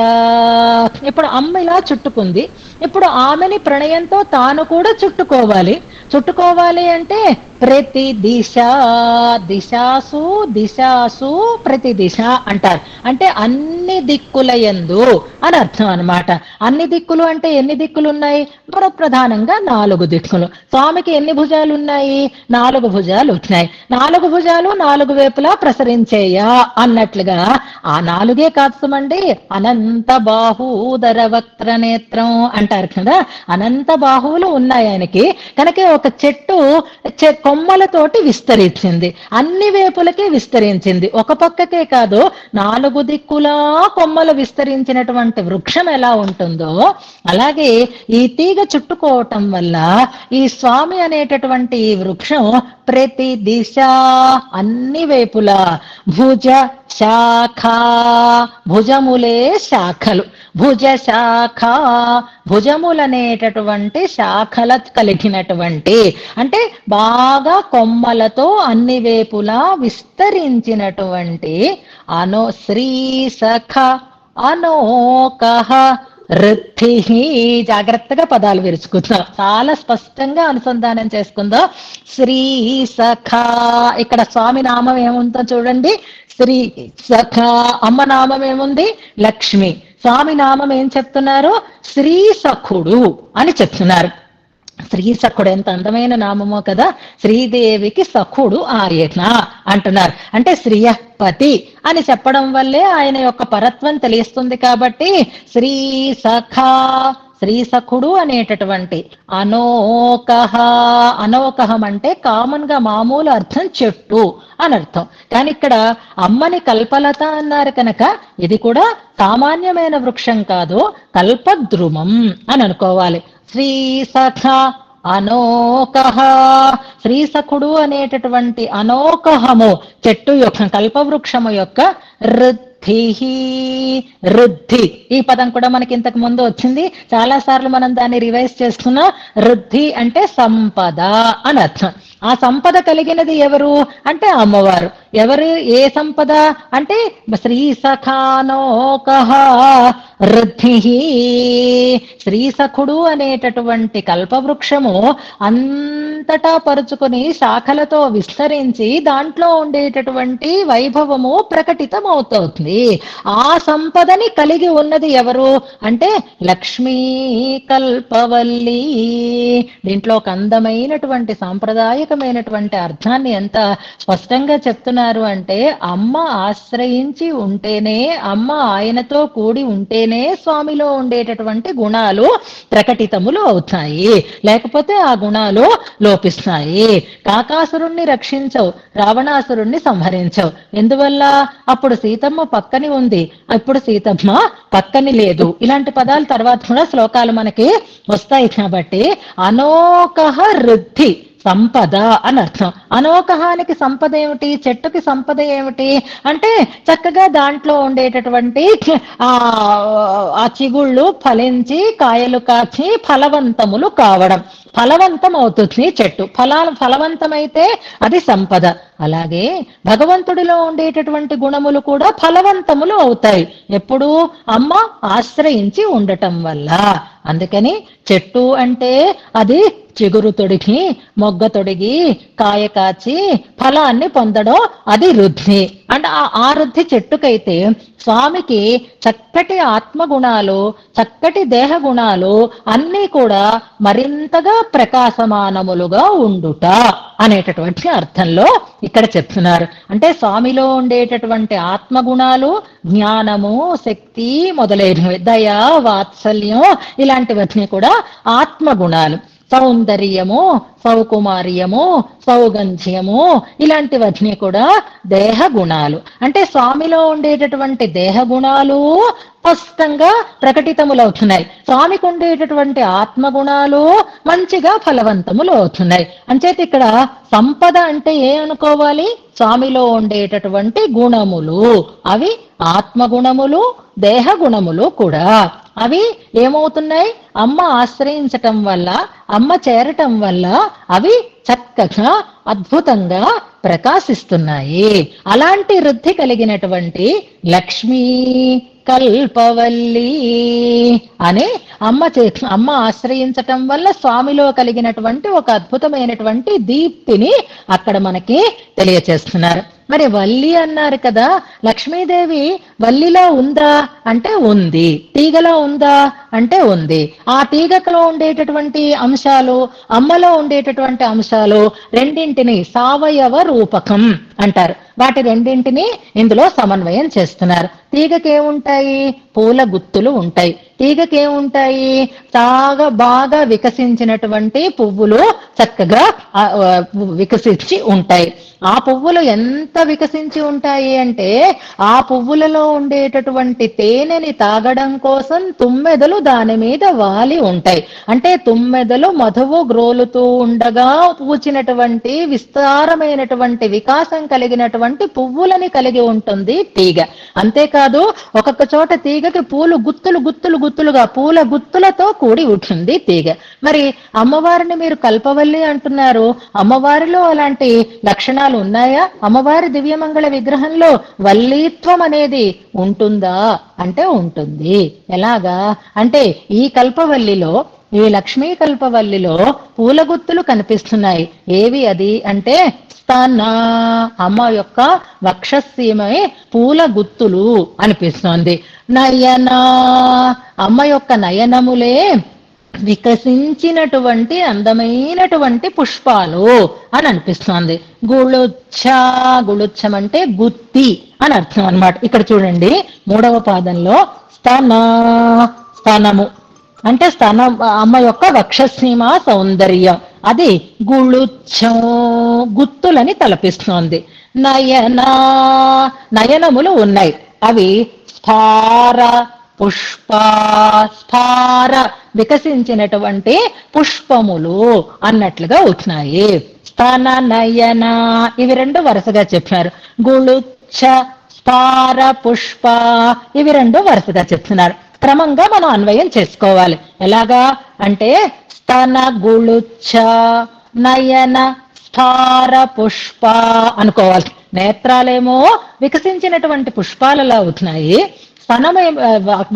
ఇప్పుడు అమ్మ ఇలా చుట్టుకుంది, ఇప్పుడు ఆమెని ప్రణయంతో తాను కూడా చుట్టుకోవాలి అంటే ప్రతి దిశాసు ప్రతి దిశ అంటారు. అంటే అన్ని దిక్కులయందు అని అర్థం అన్నమాట. అన్ని దిక్కులు అంటే ఎన్ని దిక్కులు ఉన్నాయి? ప్రధానంగా 4 దిక్కులు. స్వామికి ఎన్ని భుజాలు ఉన్నాయి? 4 భుజాలు ఉన్నాయి. 4 భుజాలు 4 వైపులా ప్రసరించేయా అన్నట్లుగా ఆ 4 కాదు సుమండి, అనంత బాహూదర వక్ర నేత్రం అంటారు కదా. అనంత బాహువులు ఉన్నాయి ఆయనకి. కనుక ఒక చెట్టు కొమ్మలతోటి విస్తరించింది, అన్ని వైపులకి విస్తరించింది, ఒక పక్కకే కాదు 4 దిక్కులా కొమ్మలు విస్తరించినటువంటి వృక్షం ఎలా ఉంటుందో అలాగే ఈ తీగ చుట్టుకోవటం వల్ల ఈ స్వామి అనేటటువంటి ఈ వృక్షం ప్రతి దిశ అన్ని వైపులా భుజ శాఖ, భుజములే శాఖలు, భుజ శాఖ భుజములనేటటువంటి శాఖల కలిగినటువంటి అంటే బాగా కొమ్మలతో అన్ని వైపులా విస్తరించినటువంటి శ్రీ సఖ అనోకః రుద్ధి. జాగ్రత్తగా పదాలు విరుచుకుందాం, చాలా స్పష్టంగా అనుసంధానం చేసుకుందాం. శ్రీ సఖ, ఇక్కడ స్వామి నామం ఏముందో చూడండి, శ్రీ సఖ. అమ్మ నామం ఏముంది? లక్ష్మి. స్వామి నామం ఏం చెప్తున్నారు? శ్రీ సఖుడు అని చెప్తున్నారు. శ్రీ సఖుడు ఎంత అందమైన నామమో కదా. శ్రీదేవికి సఖుడు ఆయన అంటున్నారు. అంటే శ్రీయపతి అని చెప్పడం వల్లే ఆయన యొక్క పరత్వం తెలియస్తుంది. కాబట్టి శ్రీ సఖ, శ్రీ సఖుడు అనేటటువంటి అనోకహం అంటే కామన్ గా మామూలు అర్థం చెట్టు అని అర్థం. కానీ ఇక్కడ అమ్మని కల్పలత అన్నారు కనుక ఇది కూడా సామాన్యమైన వృక్షం కాదు, కల్పద్రుమం అని అనుకోవాలి. శ్రీ సఖ అనోకః, శ్రీ సఖుడు అనేటటువంటి అనోకహము చెట్టు యొక్క, కల్పవృక్షము యొక్క రుద్ధి. ఈ పదం కూడా మనకి ఇంతకు ముందు వచ్చింది, చాలా సార్లు మనం దాన్ని రివైజ్ చేసుకున్నాం. రుద్ధి అంటే సంపద అని అర్థం. ఆ సంపద కలిగినది ఎవరు అంటే అమ్మవారు. ఎవరు ఏ సంపద అంటే శ్రీ సఖానోకః రుద్ధి. శ్రీ సఖుడు అనేటటువంటి కల్పవృక్షము అంతటా పరుచుకొని శాఖలతో విస్తరించి దాంట్లో ఉండేటటువంటి వైభవము ప్రకటితమవుతోంది. ఆ సంపదని కలిగి ఉన్నది ఎవరు అంటే లక్ష్మీ కల్పవల్లి. దీంట్లో ఒక అందమైనటువంటి సాంప్రదాయకమైనటువంటి అర్థాన్ని ఎంత స్పష్టంగా చెప్తున్నారు అంటే, అమ్మ ఆశ్రయించి ఉంటేనే, అమ్మ ఆయనతో కూడి ఉంటేనే స్వామిలో ఉండేటటువంటి గుణాలు ప్రకటితములు అవుతాయి, లేకపోతే ఆ గుణాలు లోపిస్తాయి. కాకాసురుణ్ణి రక్షించవు, రావణాసురుణ్ణి సంహరించవు. ఎందువల్ల? అప్పుడు సీతమ్మ పక్కని ఉంది, ఇప్పుడు సీతమ్మ పక్కని లేదు. ఇలాంటి పదాలు తర్వాత కూడా శ్లోకాలు మనకి వస్తాయి. కాబట్టి అనోకహ రుద్ధి సంపద అని అర్థం. అనోకహానికి సంపద ఏమిటి? చెట్టుకి సంపద ఏమిటి అంటే చక్కగా దాంట్లో ఉండేటటువంటి ఆ చిగుళ్ళు ఫలించి కాయలు కాచి ఫలవంతములు కావడం. ఫలవంతం అవుతుంది చెట్టు. ఫలవంతమైతే అది సంపద. అలాగే భగవంతుడిలో ఉండేటటువంటి గుణములు కూడా ఫలవంతములు అవుతాయి ఎప్పుడు? అమ్మ ఆశ్రయించి ఉండటం వల్ల. అందుకని చెట్టు అంటే అది చిగురు తొడిగి, మొగ్గ తొడిగి, కాయ కాచి ఫలాన్ని పొందడం, అది వృద్ధి. అంటే ఆ వృద్ధి చెట్టుకైతే స్వామికి చక్కటి ఆత్మగుణాలు, చక్కటి దేహ గుణాలు అన్నీ కూడా మరింతగా ప్రకాశమానములుగా ఉండుట అనేటటువంటి అర్థంలో ఇక్కడ చెప్తున్నారు. అంటే స్వామిలో ఉండేటటువంటి ఆత్మగుణాలు, జ్ఞానము, శక్తి మొదలైనవి, దయ, వాత్సల్యం ఇలాంటివన్నీ కూడా ఆత్మగుణాలు. సౌందర్యము, సౌకుమార్యము, సౌగంధ్యము ఇలాంటివన్నీ కూడా దేహ గుణాలు. అంటే స్వామిలో ఉండేటటువంటి దేహ గుణాలు స్పష్టంగా ప్రకటితములవుతున్నాయి. స్వామికి ఉండేటటువంటి ఆత్మగుణాలు మంచిగా ఫలవంతములు అవుతున్నాయి. అంచేత ఇక్కడ సంపద అంటే ఏ అనుకోవాలి? స్వామిలో ఉండేటటువంటి గుణములు, అవి ఆత్మగుణములు, దేహ గుణములు కూడా. అవి ఏమవుతున్నాయి? అమ్మ ఆశ్రయించటం వల్ల, అమ్మ చేరటం వల్ల అవి చక్కగా అద్భుతంగా ప్రకాశిస్తున్నాయి. అలాంటి వృద్ధి కలిగినటువంటి లక్ష్మీ కల్పవల్లి అని అమ్మ ఆశ్రయించటం వల్ల స్వామిలో కలిగినటువంటి ఒక అద్భుతమైనటువంటి దీప్తిని అక్కడ మనకి తెలియచేస్తున్నారు. మరి వల్లి అన్నారు కదా, లక్ష్మీదేవి వల్లిలో ఉందా అంటే ఉంది, తీగలో ఉందా అంటే ఉంది. ఆ తీగలో ఉండేటటువంటి అంశాలు, అమ్మలో ఉండేటటువంటి అంశాలు రెండింటిని సావయవ రూపకం అంటారు. వాటి రెండింటిని ఇందులో సమన్వయం చేస్తున్నారు. తీగకేముంటాయి? పూల గుత్తులు ఉంటాయి. తీగకేముంటాయి? బాగా వికసించినటువంటి పువ్వులు చక్కగా వికసించి ఉంటాయి. ఆ పువ్వులు ఎంత వికసించి ఉంటాయి అంటే ఆ పువ్వులలో ఉండేటటువంటి తేనెని తాగడం కోసం తుమ్మెదలు దాని మీద వాలి ఉంటాయి. అంటే తుమ్మెదలు మధువు గ్రోలుతూ ఉండగా పూచినటువంటి విస్తారమైనటువంటి వికాసం కలిగినటువంటి పువ్వులని కలిగి ఉంటుంది తీగ. అంతేకాదు ఒక్కొక్క చోట తీగకి పూలు గుత్తులుగా పూల గుత్తులతో కూడి ఉంటుంది తీగ. మరి అమ్మవారిని మీరు కల్పవల్లి అంటున్నారు, అమ్మవారిలో అలాంటి లక్షణాలు ఉన్నాయా? అమ్మవారి దివ్యమంగళ విగ్రహంలో వల్లీత్వం అనేది ఉంటుందా అంటే ఉంటుంది. ఎలాగా అంటే ఈ కల్పవల్లిలో, ఈ లక్ష్మీ కల్పవల్లిలో పూల గుత్తులు కనిపిస్తున్నాయి. ఏవి అది అంటే స్తన, అమ్మ యొక్క వక్షసీమే పూల గుత్తులు అనిపిస్తోంది. నయన, అమ్మ యొక్క నయనములే వికసించినటువంటి అందమైనటువంటి పుష్పాలు అని అనిపిస్తోంది. గుళుచ్చం అంటే గుత్తి అని అర్థం అన్నమాట. ఇక్కడ చూడండి 3వ పాదంలో స్తనము అంటే స్తనం, అమ్మ యొక్క వక్షసీమ సౌందర్యం, అది గుళుచ్చం, గుత్తులని తలపిస్తోంది. నయనములు ఉన్నాయి, అవి స్ఫార స్ఫార వికసించినటువంటి పుష్పములు అన్నట్లుగా అవుతున్నాయి. స్తన, నయన ఇవి రెండు వరుసగా చెప్పారు. గుళుచ్చ, స్ఫార, పుష్ప ఇవి రెండు వరుసగా చెప్తున్నారు. క్రమంగా మనం అన్వయం చేసుకోవాలి. ఎలాగా అంటే స్తన గుళుచ్చ, నయన స్ఫార పుష్ప అనుకోవాలి. నేత్రాలేమో వికసించినటువంటి పుష్పాలలా అవుతున్నాయి, స్తనమే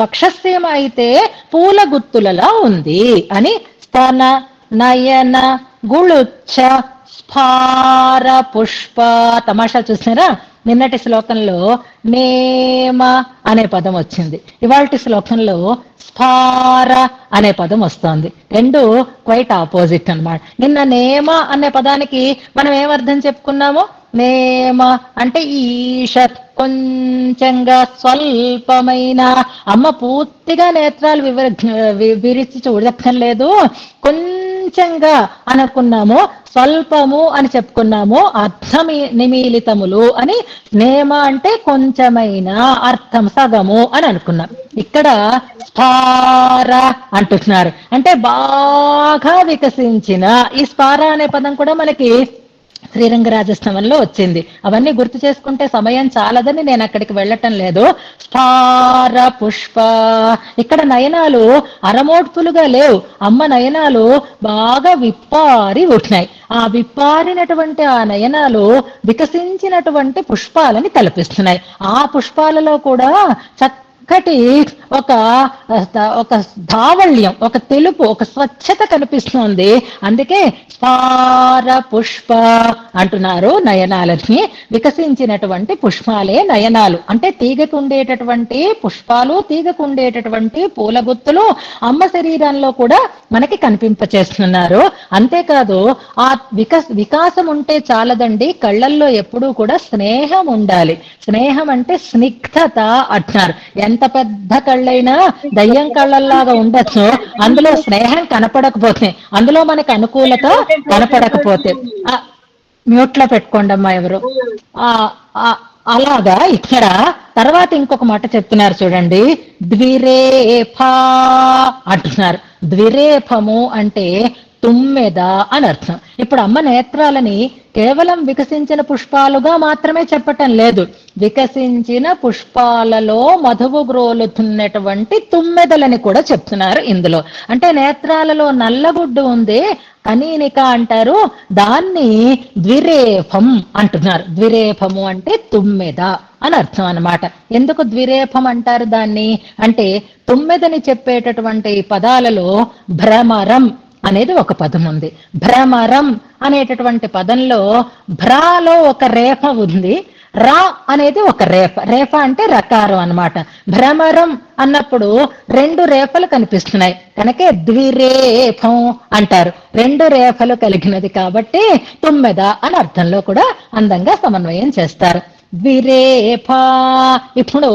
వక్షస్థేమ అయితే పూల గుత్తులలా ఉంది అని స్తన నయన గుళుచ్చ స్ఫార పుష్ప. తమాషా చూసారా? నిన్నటి శ్లోకంలో నేమ అనే పదం వచ్చింది, ఇవాల్టి శ్లోకంలో స్ఫార అనే పదం వస్తోంది. రెండు క్వైట్ ఆపోజిట్ అన్నమాట. నిన్న నేమ అనే పదానికి మనం ఏమర్థం చెప్పుకున్నాము? నేమ అంటే ఈషత్, కొంచెంగా, స్వల్పమైన. అమ్మ పూర్తిగా నేత్రాలు విరిచి చూడక్కర్లేదు, కొంచెంగా అనుకున్నాము, స్వల్పము అని చెప్పుకున్నాము, అర్థం నిమీలితములు అని. నేమ అంటే కొంచెమైన, అర్థం సగము అని అనుకున్నాం. ఇక్కడ స్ఫార అంటున్నారు, అంటే బాగా వికసించిన. ఈ స్ఫార అనే పదం కూడా మనకి శ్రీరంగరాజస్తవంలో వచ్చింది. అవన్నీ గుర్తు చేసుకుంటే సమయం చాలదని నేను అక్కడికి వెళ్ళటం లేదు. స్ఫార పుష్ప. ఇక్కడ నయనాలు అరమోడ్పులుగా లేవు, అమ్మ నయనాలు బాగా విప్పారి ఉంటున్నాయి. ఆ విప్పారినటువంటి ఆ నయనాలు వికసించినటువంటి పుష్పాలని కల్పిస్తున్నాయి. ఆ పుష్పాలలో కూడా చక్కటి ఒక ధావళ్యం, ఒక తెలుపు, ఒక స్వచ్ఛత కనిపిస్తోంది. అందుకే స్ఫార పుష్ప అంటున్నారు. నయనాలని వికసించినటువంటి పుష్పాలే నయనాలు. అంటే తీగకు ఉండేటటువంటి పుష్పాలు, తీగకు ఉండేటటువంటి పూల గుత్తులు అమ్మ శరీరంలో కూడా మనకి కనిపింపచేస్తున్నారు. అంతేకాదు ఆ వికాసం ఉంటే చాలదండి, కళ్ళల్లో ఎప్పుడూ కూడా స్నేహం ఉండాలి. స్నేహం అంటే స్నిగ్ధత అంటున్నారు. ఎంత పెద్ద కళ్ళైనా దయ్యం కళ్ళల్లాగా ఉండొచ్చు, అందులో స్నేహం కనపడకపోతే, అందులో మనకి అనుకూలత కనపడకపోతే. మ్యూట్ లో పెట్టుకోండి అమ్మా ఎవరు. అలాగా ఇక్కడ తర్వాత ఇంకొక మాట చెప్తున్నారు చూడండి, ద్విరేఫ అంటున్నారు. ద్విరేఫము అంటే తుమ్మెద అని అర్థం. ఇప్పుడు అమ్మ నేత్రాలని కేవలం వికసించిన పుష్పాలుగా మాత్రమే చెప్పటం లేదు, వికసించిన పుష్పాలలో మధువు గ్రోలుతున్నటువంటి తుమ్మెదలని కూడా చెప్తున్నారు ఇందులో. అంటే నేత్రాలలో నల్లగుడ్డు ఉంది, కనీనిక అంటారు, దాన్ని ద్విరేఫం అంటున్నారు. ద్విరేఫము అంటే తుమ్మెద అని అర్థం అన్నమాట. ఎందుకు ద్విరేఫం అంటారు దాన్ని అంటే, తుమ్మెదని చెప్పేటటువంటి పదాలలో భ్రమరం అనేది ఒక పదం ఉంది. భ్రమరం అనేటటువంటి పదంలో భ్రాలో ఒక రేఫ ఉంది, రా అనేది ఒక రేఫ. రేఫ అంటే రకారం అన్నమాట. భ్రమరం అన్నప్పుడు రెండు రేఫలు కనిపిస్తున్నాయి కనుకే ద్విరేఫం అంటారు. రెండు రేఫలు కలిగినది కాబట్టి తుమ్మెద అని అర్థంలో కూడా అందంగా సమన్వయం చేస్తారు. ద్విరేఫ. ఇప్పుడు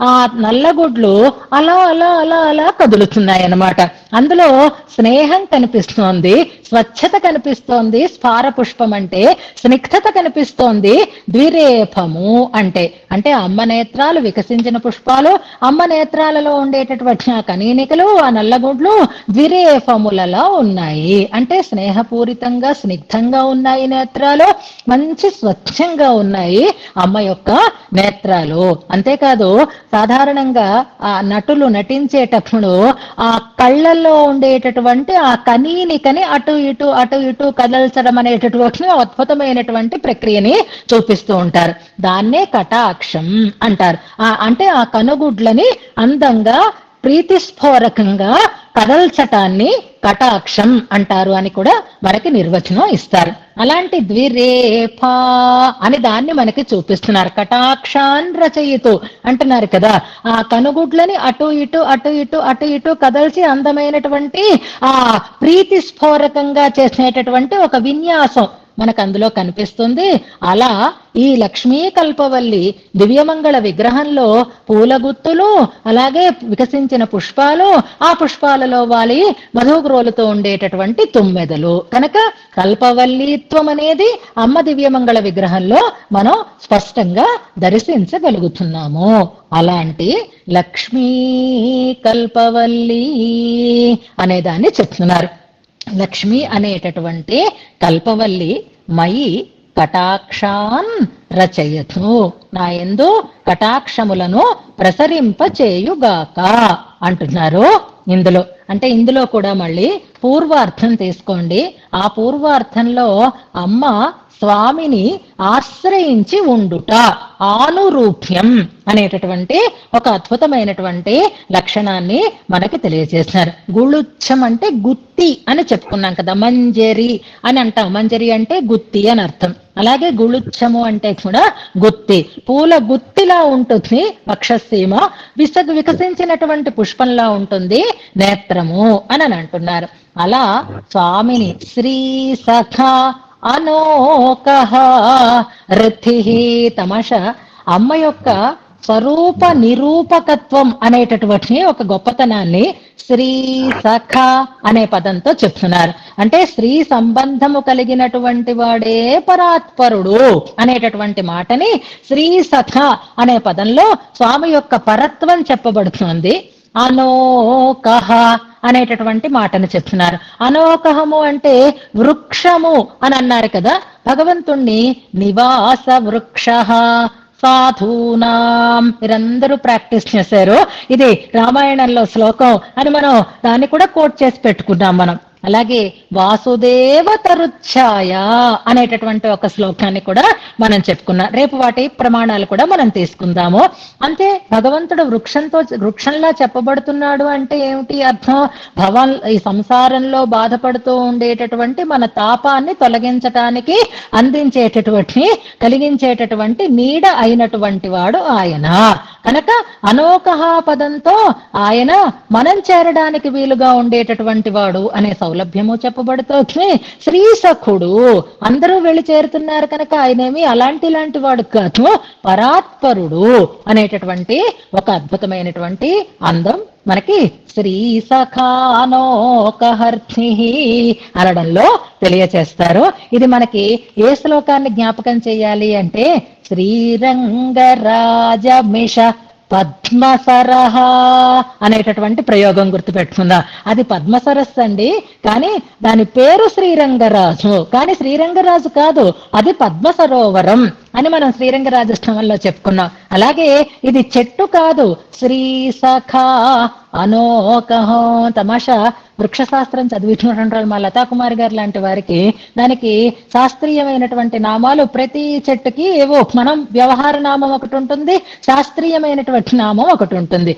ఆ నల్లగుడ్లు అలా అలా అలా అలా కదులుతున్నాయి అన్నమాట. అందులో స్నేహం కనిపిస్తోంది, స్వచ్ఛత కనిపిస్తోంది. స్ఫార పుష్పం అంటే స్నిగ్ధత కనిపిస్తోంది. ద్విరేఫము అంటే అంటే అమ్మ నేత్రాలు వికసించిన పుష్పాలు, అమ్మ నేత్రాలలో ఉండేటటువంటి ఆ కనీనికలు, ఆ నల్లగుడ్లు ద్విరేఫములలో ఉన్నాయి. అంటే స్నేహపూరితంగా, స్నిగ్ధంగా ఉన్నాయి నేత్రాలు, మంచి స్వచ్ఛంగా ఉన్నాయి అమ్మ యొక్క నేత్రాలు. అంతేకాదు సాధారణంగా ఆ నటులు నటించేటప్పుడు ఆ కళ్ళల్లో ఉండేటటువంటి ఆ కనీనికని అటు ఇటు అటు ఇటు కదల్చడం అనేటటువంటి అద్భుతమైనటువంటి ప్రక్రియని చూపిస్తూ ఉంటారు. దాన్నే కటాక్షం అంటారు. అంటే ఆ కనుగుడ్లని అందంగా ప్రీతిస్ఫోరకంగా కదల్చటాన్ని కటాక్షం అంటారు అని కూడా మనకి నిర్వచనం ఇస్తారు. అలాంటి ద్విరేఫ అని దాన్ని మనకి చూపిస్తున్నారు. కటాక్షాన్ రచయితూ అంటున్నారు కదా, ఆ కనుగుడ్లని అటు ఇటు అటు ఇటు అటు ఇటు కదల్చి అందమైనటువంటి ఆ ప్రీతిస్ఫోరకంగా చేసేటటువంటి ఒక విన్యాసం మనకు అందులో కనిపిస్తుంది. అలా ఈ లక్ష్మీ కల్పవల్లి దివ్యమంగళ విగ్రహంలో పూల గుత్తులు, అలాగే వికసించిన పుష్పాలు, ఆ పుష్పాలలో వాలి మధుగ్రోలుతో ఉండేటటువంటి తుమ్మెదలు. కనుక కల్పవల్లిత్వం అనేది అమ్మ దివ్యమంగళ విగ్రహంలో మనం స్పష్టంగా దర్శించగలుగుతున్నాము. అలాంటి లక్ష్మీ కల్పవల్లి అనేదాన్ని చెప్తున్నారు. లక్ష్మి అనేటటువంటి కల్పవల్లి మయి కటాక్షాన్ రచయతు, నా యందు కటాక్షములను ప్రసరింపచేయుగాక అంటున్నారు. ఇందులో అంటే ఇందులో కూడా మళ్ళీ పూర్వార్థం తీసుకోండి. ఆ పూర్వార్థంలో అమ్మ స్వామిని ఆశ్రయించి ఉండుట, ఆనురూప్యం అనేటటువంటి ఒక అద్భుతమైనటువంటి లక్షణాన్ని మనకి తెలియజేస్తున్నారు. గుళుచ్చం అంటే గుత్తి అని చెప్పుకున్నాం కదా, మంజరి అని అంటాం. మంజరి అంటే గుత్తి అని అర్థం. అలాగే గుళుచ్చము అంటే కూడా గుత్తి, పూల గుత్తిలా ఉంటుంది వక్షసీమ, వికసించినటువంటి పుష్పంలా ఉంటుంది నేత్రము అని అంటున్నారు. అలా స్వామిని శ్రీ సఖ అనోకః రథిః తమష అమ్మ యొక్క స్వరూప నిరూపకత్వం అనేటటువంటి ఒక గొప్పతనాన్ని శ్రీ సఖ అనే పదంతో చెప్తున్నారు. అంటే స్త్రీ సంబంధము కలిగినటువంటి వాడే పరాత్పరుడు అనేటటువంటి మాటని శ్రీ సఖ అనే పదంలో స్వామి యొక్క పరత్వం చెప్పబడుతుంది. అనోకః అనేటటువంటి మాటను చెప్తున్నారు. అనోకహము అంటే వృక్షము అని అన్నారు కదా, భగవంతుణ్ణి నివాస వృక్ష సాధూనాం, మీరందరూ ప్రాక్టీస్ చేశారు. ఇది రామాయణంలో శ్లోకం అని మనం దాన్ని కూడా కోట్ చేసి పెట్టుకున్నాం మనం. అలాగే వాసుదేవ తరుఛాయ అనేటటువంటి ఒక శ్లోకాన్ని కూడా మనం చెప్పుకున్నాం. రేపు వాటి ప్రమాణాలు కూడా మనం తీసుకుందాము. అంతే, భగవంతుడు వృక్షంలా చెప్పబడుతున్నాడు అంటే ఏమిటి అర్థం? ఈ సంసారంలో బాధపడుతూ ఉండేటటువంటి మన తాపాన్ని తొలగించటానికి అందించేటటువంటి, కలిగించేటటువంటి నీడ అయినటువంటి వాడు ఆయన. కనుక అనోకహ పదంతో ఆయన మనం చేరడానికి వీలుగా ఉండేటటువంటి వాడు అనే సౌలభ్యము చెప్పబడుతోంది. శ్రీ సఖుడు, అందరూ వెళ్ళి చేరుతున్నారు కనుక ఆయనేమి ఇలాంటి వాడు కాదు, పరాత్పరుడు అనేటటువంటి ఒక అద్భుతమైనటువంటి అందం మనకి శ్రీ సఖానోకహర్షి అనడంలో తెలియచేస్తారు. ఇది మనకి ఏ శ్లోకాన్ని జ్ఞాపకం చేయాలి అంటే శ్రీరంగరాజమిష పద్మసరహ అనేటటువంటి ప్రయోగం గుర్తుపెట్టుకుందా. అది పద్మసరస్సు అండి, కానీ దాని పేరు శ్రీరంగరాజు, కానీ శ్రీరంగరాజు కాదు, అది పద్మ సరోవరం అని మనం శ్రీరంగరాజష్టమంలో చెప్పుకున్నాం. అలాగే ఇది చెట్టు కాదు, శ్రీ సఖా అనోకహో. తమాషా, వృక్షశాస్త్రం చదివినటువంటి మా లతాకుమారి గారు లాంటి వారికి దానికి శాస్త్రీయమైనటువంటి నామాలు, ప్రతి చెట్టుకి ఏవో, మనం వ్యవహార నామం ఒకటి ఉంటుంది, శాస్త్రీయమైనటువంటి నామం ఒకటి ఉంటుంది.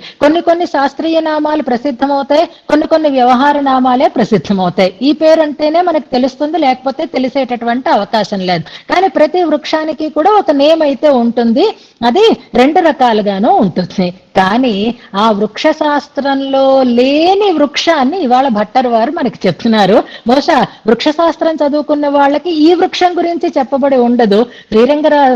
కొన్ని శాస్త్రీయ నామాలు ప్రసిద్ధమవుతాయి, కొన్ని వ్యవహార నామాలే ప్రసిద్ధమవుతాయి. ఈ పేరు అంటేనే మనకు తెలుస్తుంది, లేకపోతే తెలిసేటటువంటి అవకాశం లేదు. కానీ ప్రతి వృక్షానికి కూడా ఒక నేమ్ అయితే ఉంటుంది, అది రెండు రకాలుగానూ ఉంటుంది. కానీ ఆ వృక్ష శాస్త్రంలో లేని వృక్షాన్ని ఇవాళ భట్టర్ వారు మనకి చెప్తున్నారు. బహుశా వృక్ష శాస్త్రం చదువుకున్న వాళ్ళకి ఈ వృక్షం గురించి చెప్పబడి ఉండదు.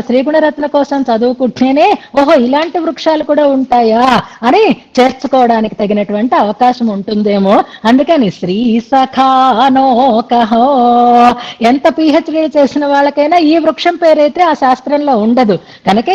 శ్రీగుణరత్న కోసం చదువుకుంటేనే ఓహో ఇలాంటి వృక్షాలు కూడా ఉంటాయా అని చేర్చుకోవడానికి తగినటువంటి అవకాశం ఉంటుందేమో. అందుకని శ్రీ సఖానోకహో, ఎంత పిహెచ్డీ చేసిన వాళ్ళకైనా ఈ వృక్షం పేరైతే ఆ శాస్త్రంలో ఉండదు. కనుక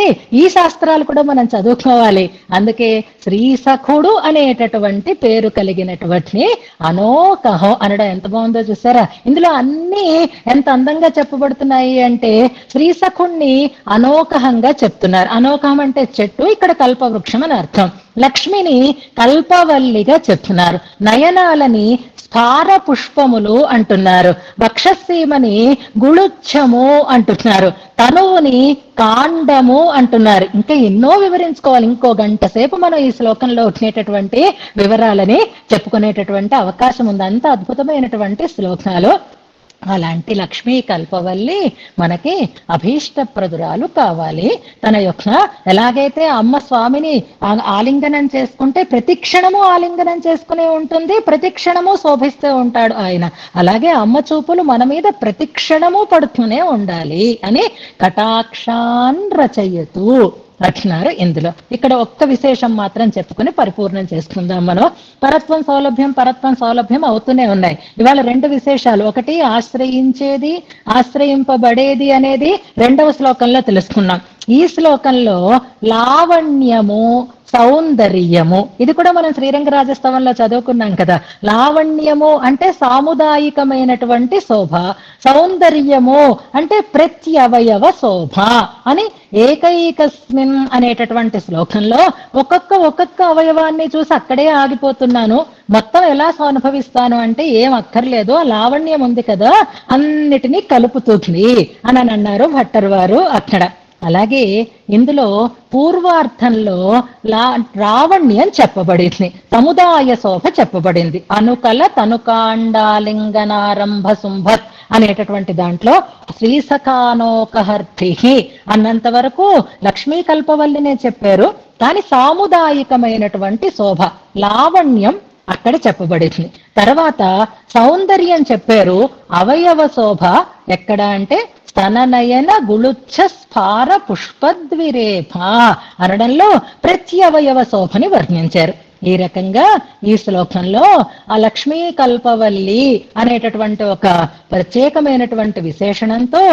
ఈ శాస్త్రాలు కూడా మనం చదువుకోవాలి. అందుకే శ్రీ సఖుడు అనేటటువంటి పేరు కలిగినటువంటి అనోకహో అనడం ఎంత బాగుందో చూసారా. ఇందులో అన్ని ఎంత అందంగా చెప్పబడుతున్నాయి అంటే శ్రీ సఖుణ్ణి అనోకహంగా చెప్తున్నారు. అనోకహం అంటే చెట్టు, ఇక్కడ కల్పవృక్షం అని అర్థం. లక్ష్మిని కల్పవల్లిగా చెప్తున్నారు. నయనాలని స్థార పుష్పములు అంటున్నారు. వక్షసీమని గుళుచ్చము అంటున్నారు. తనువుని కాండము అంటున్నారు. ఇంకా ఎన్నో వివరించుకోవాలి. ఇంకో గంట సేపు మనం ఈ శ్లోకంలో వచ్చేటటువంటి వివరాలని చెప్పుకునేటటువంటి అవకాశం ఉంది. అంత అద్భుతమైనటువంటి శ్లోకాలు. అలాంటి లక్ష్మీ కల్పవల్లి మనకి అభీష్టప్రదురాలు కావాలి. తన యొక్క ఎలాగైతే అమ్మ స్వామిని ఆలింగనం చేసుకుంటే ప్రతి క్షణము ఆలింగనం చేసుకునే ఉంటుంది, ప్రతి క్షణము శోభిస్తూ ఉంటాడు ఆయన. అలాగే అమ్మ చూపులు మన మీద ప్రతి క్షణము పడుతూనే ఉండాలి అని కటాక్షాన్ రచయతు అంటున్నారు. ఇందులో ఇక్కడ ఒక్క విశేషం మాత్రం చెప్పుకుని పరిపూర్ణం చేసుకుందాం మనం. పరత్వం సౌలభ్యం అవుతూనే ఉన్నాయి. ఇవాళ రెండు విశేషాలు, ఒకటి ఆశ్రయించేది, ఆశ్రయింపబడేది అనేది రెండవ శ్లోకంలో తెలుసుకున్నాం. ఈ శ్లోకంలో లావణ్యము, సౌందర్యము, ఇది కూడా మనం శ్రీరంగరాజస్తవంలో చదువుకున్నాం కదా. లావణ్యము అంటే సాముదాయికమైనటువంటి శోభ, సౌందర్యము అంటే ప్రత్యవయవ శోభ అని ఏకైకస్మిన్ అనేటటువంటి శ్లోకంలో ఒక్కొక్క అవయవాన్ని చూసి అక్కడే ఆగిపోతున్నాను, మొత్తం ఎలా అనుభవిస్తాను అంటే ఏం అక్కర్లేదు, ఆ లావణ్యం ఉంది కదా అన్నిటినీ కలుపుతుంది అని అన్నారు భట్టర్ వారు అక్కడ. అలాగే ఇందులో పూర్వార్థంలో రావణ్యం చెప్పబడింది, సముదాయ శోభ చెప్పబడింది. అనుకల తనుకాండాలింగనారంభ శుంభత్ అనేటటువంటి దాంట్లో శ్రీసఖానోకహర్తి అన్నంత వరకు లక్ష్మీ కల్పవల్లినే చెప్పారు, కానీ సాముదాయికమైనటువంటి శోభ లావణ్యం అక్కడ చెప్పబడింది. తర్వాత సౌందర్యం చెప్పారు, అవయవ శోభ ఎక్కడ అంటే స్తననయన గుళుచ్ఛ స్ఫార పుష్పద్విరేఫ అనడంలో ప్రత్యవయవ శోభని వర్ణించారు. ఈ రకంగా ఈ శ్లోకంలో ఆ లక్ష్మీ కల్పవల్లి అనేటటువంటి ఒక ప్రత్యేకమైనటువంటి విశేషణంతో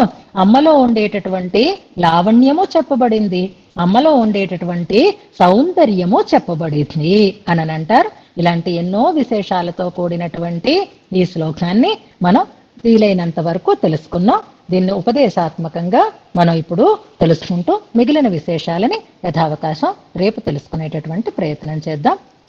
అమ్మలో ఉండేటటువంటి లావణ్యము చెప్పబడింది, అమ్మలో ఉండేటటువంటి సౌందర్యము చెప్పబడింది అని అంటారు. ఇలాంటి ఎన్నో విశేషాలతో కూడినటువంటి ఈ శ్లోకాన్ని మనం వీలైనంత వరకు తెలుసుకున్నాం. దీన్ని ఉపదేశాత్మకంగా మనం ఇప్పుడు తెలుసుకుంటూ మిగిలిన విశేషాలని యథావకాశం రేపు తెలుసుకునేటటువంటి ప్రయత్నం చేద్దాం.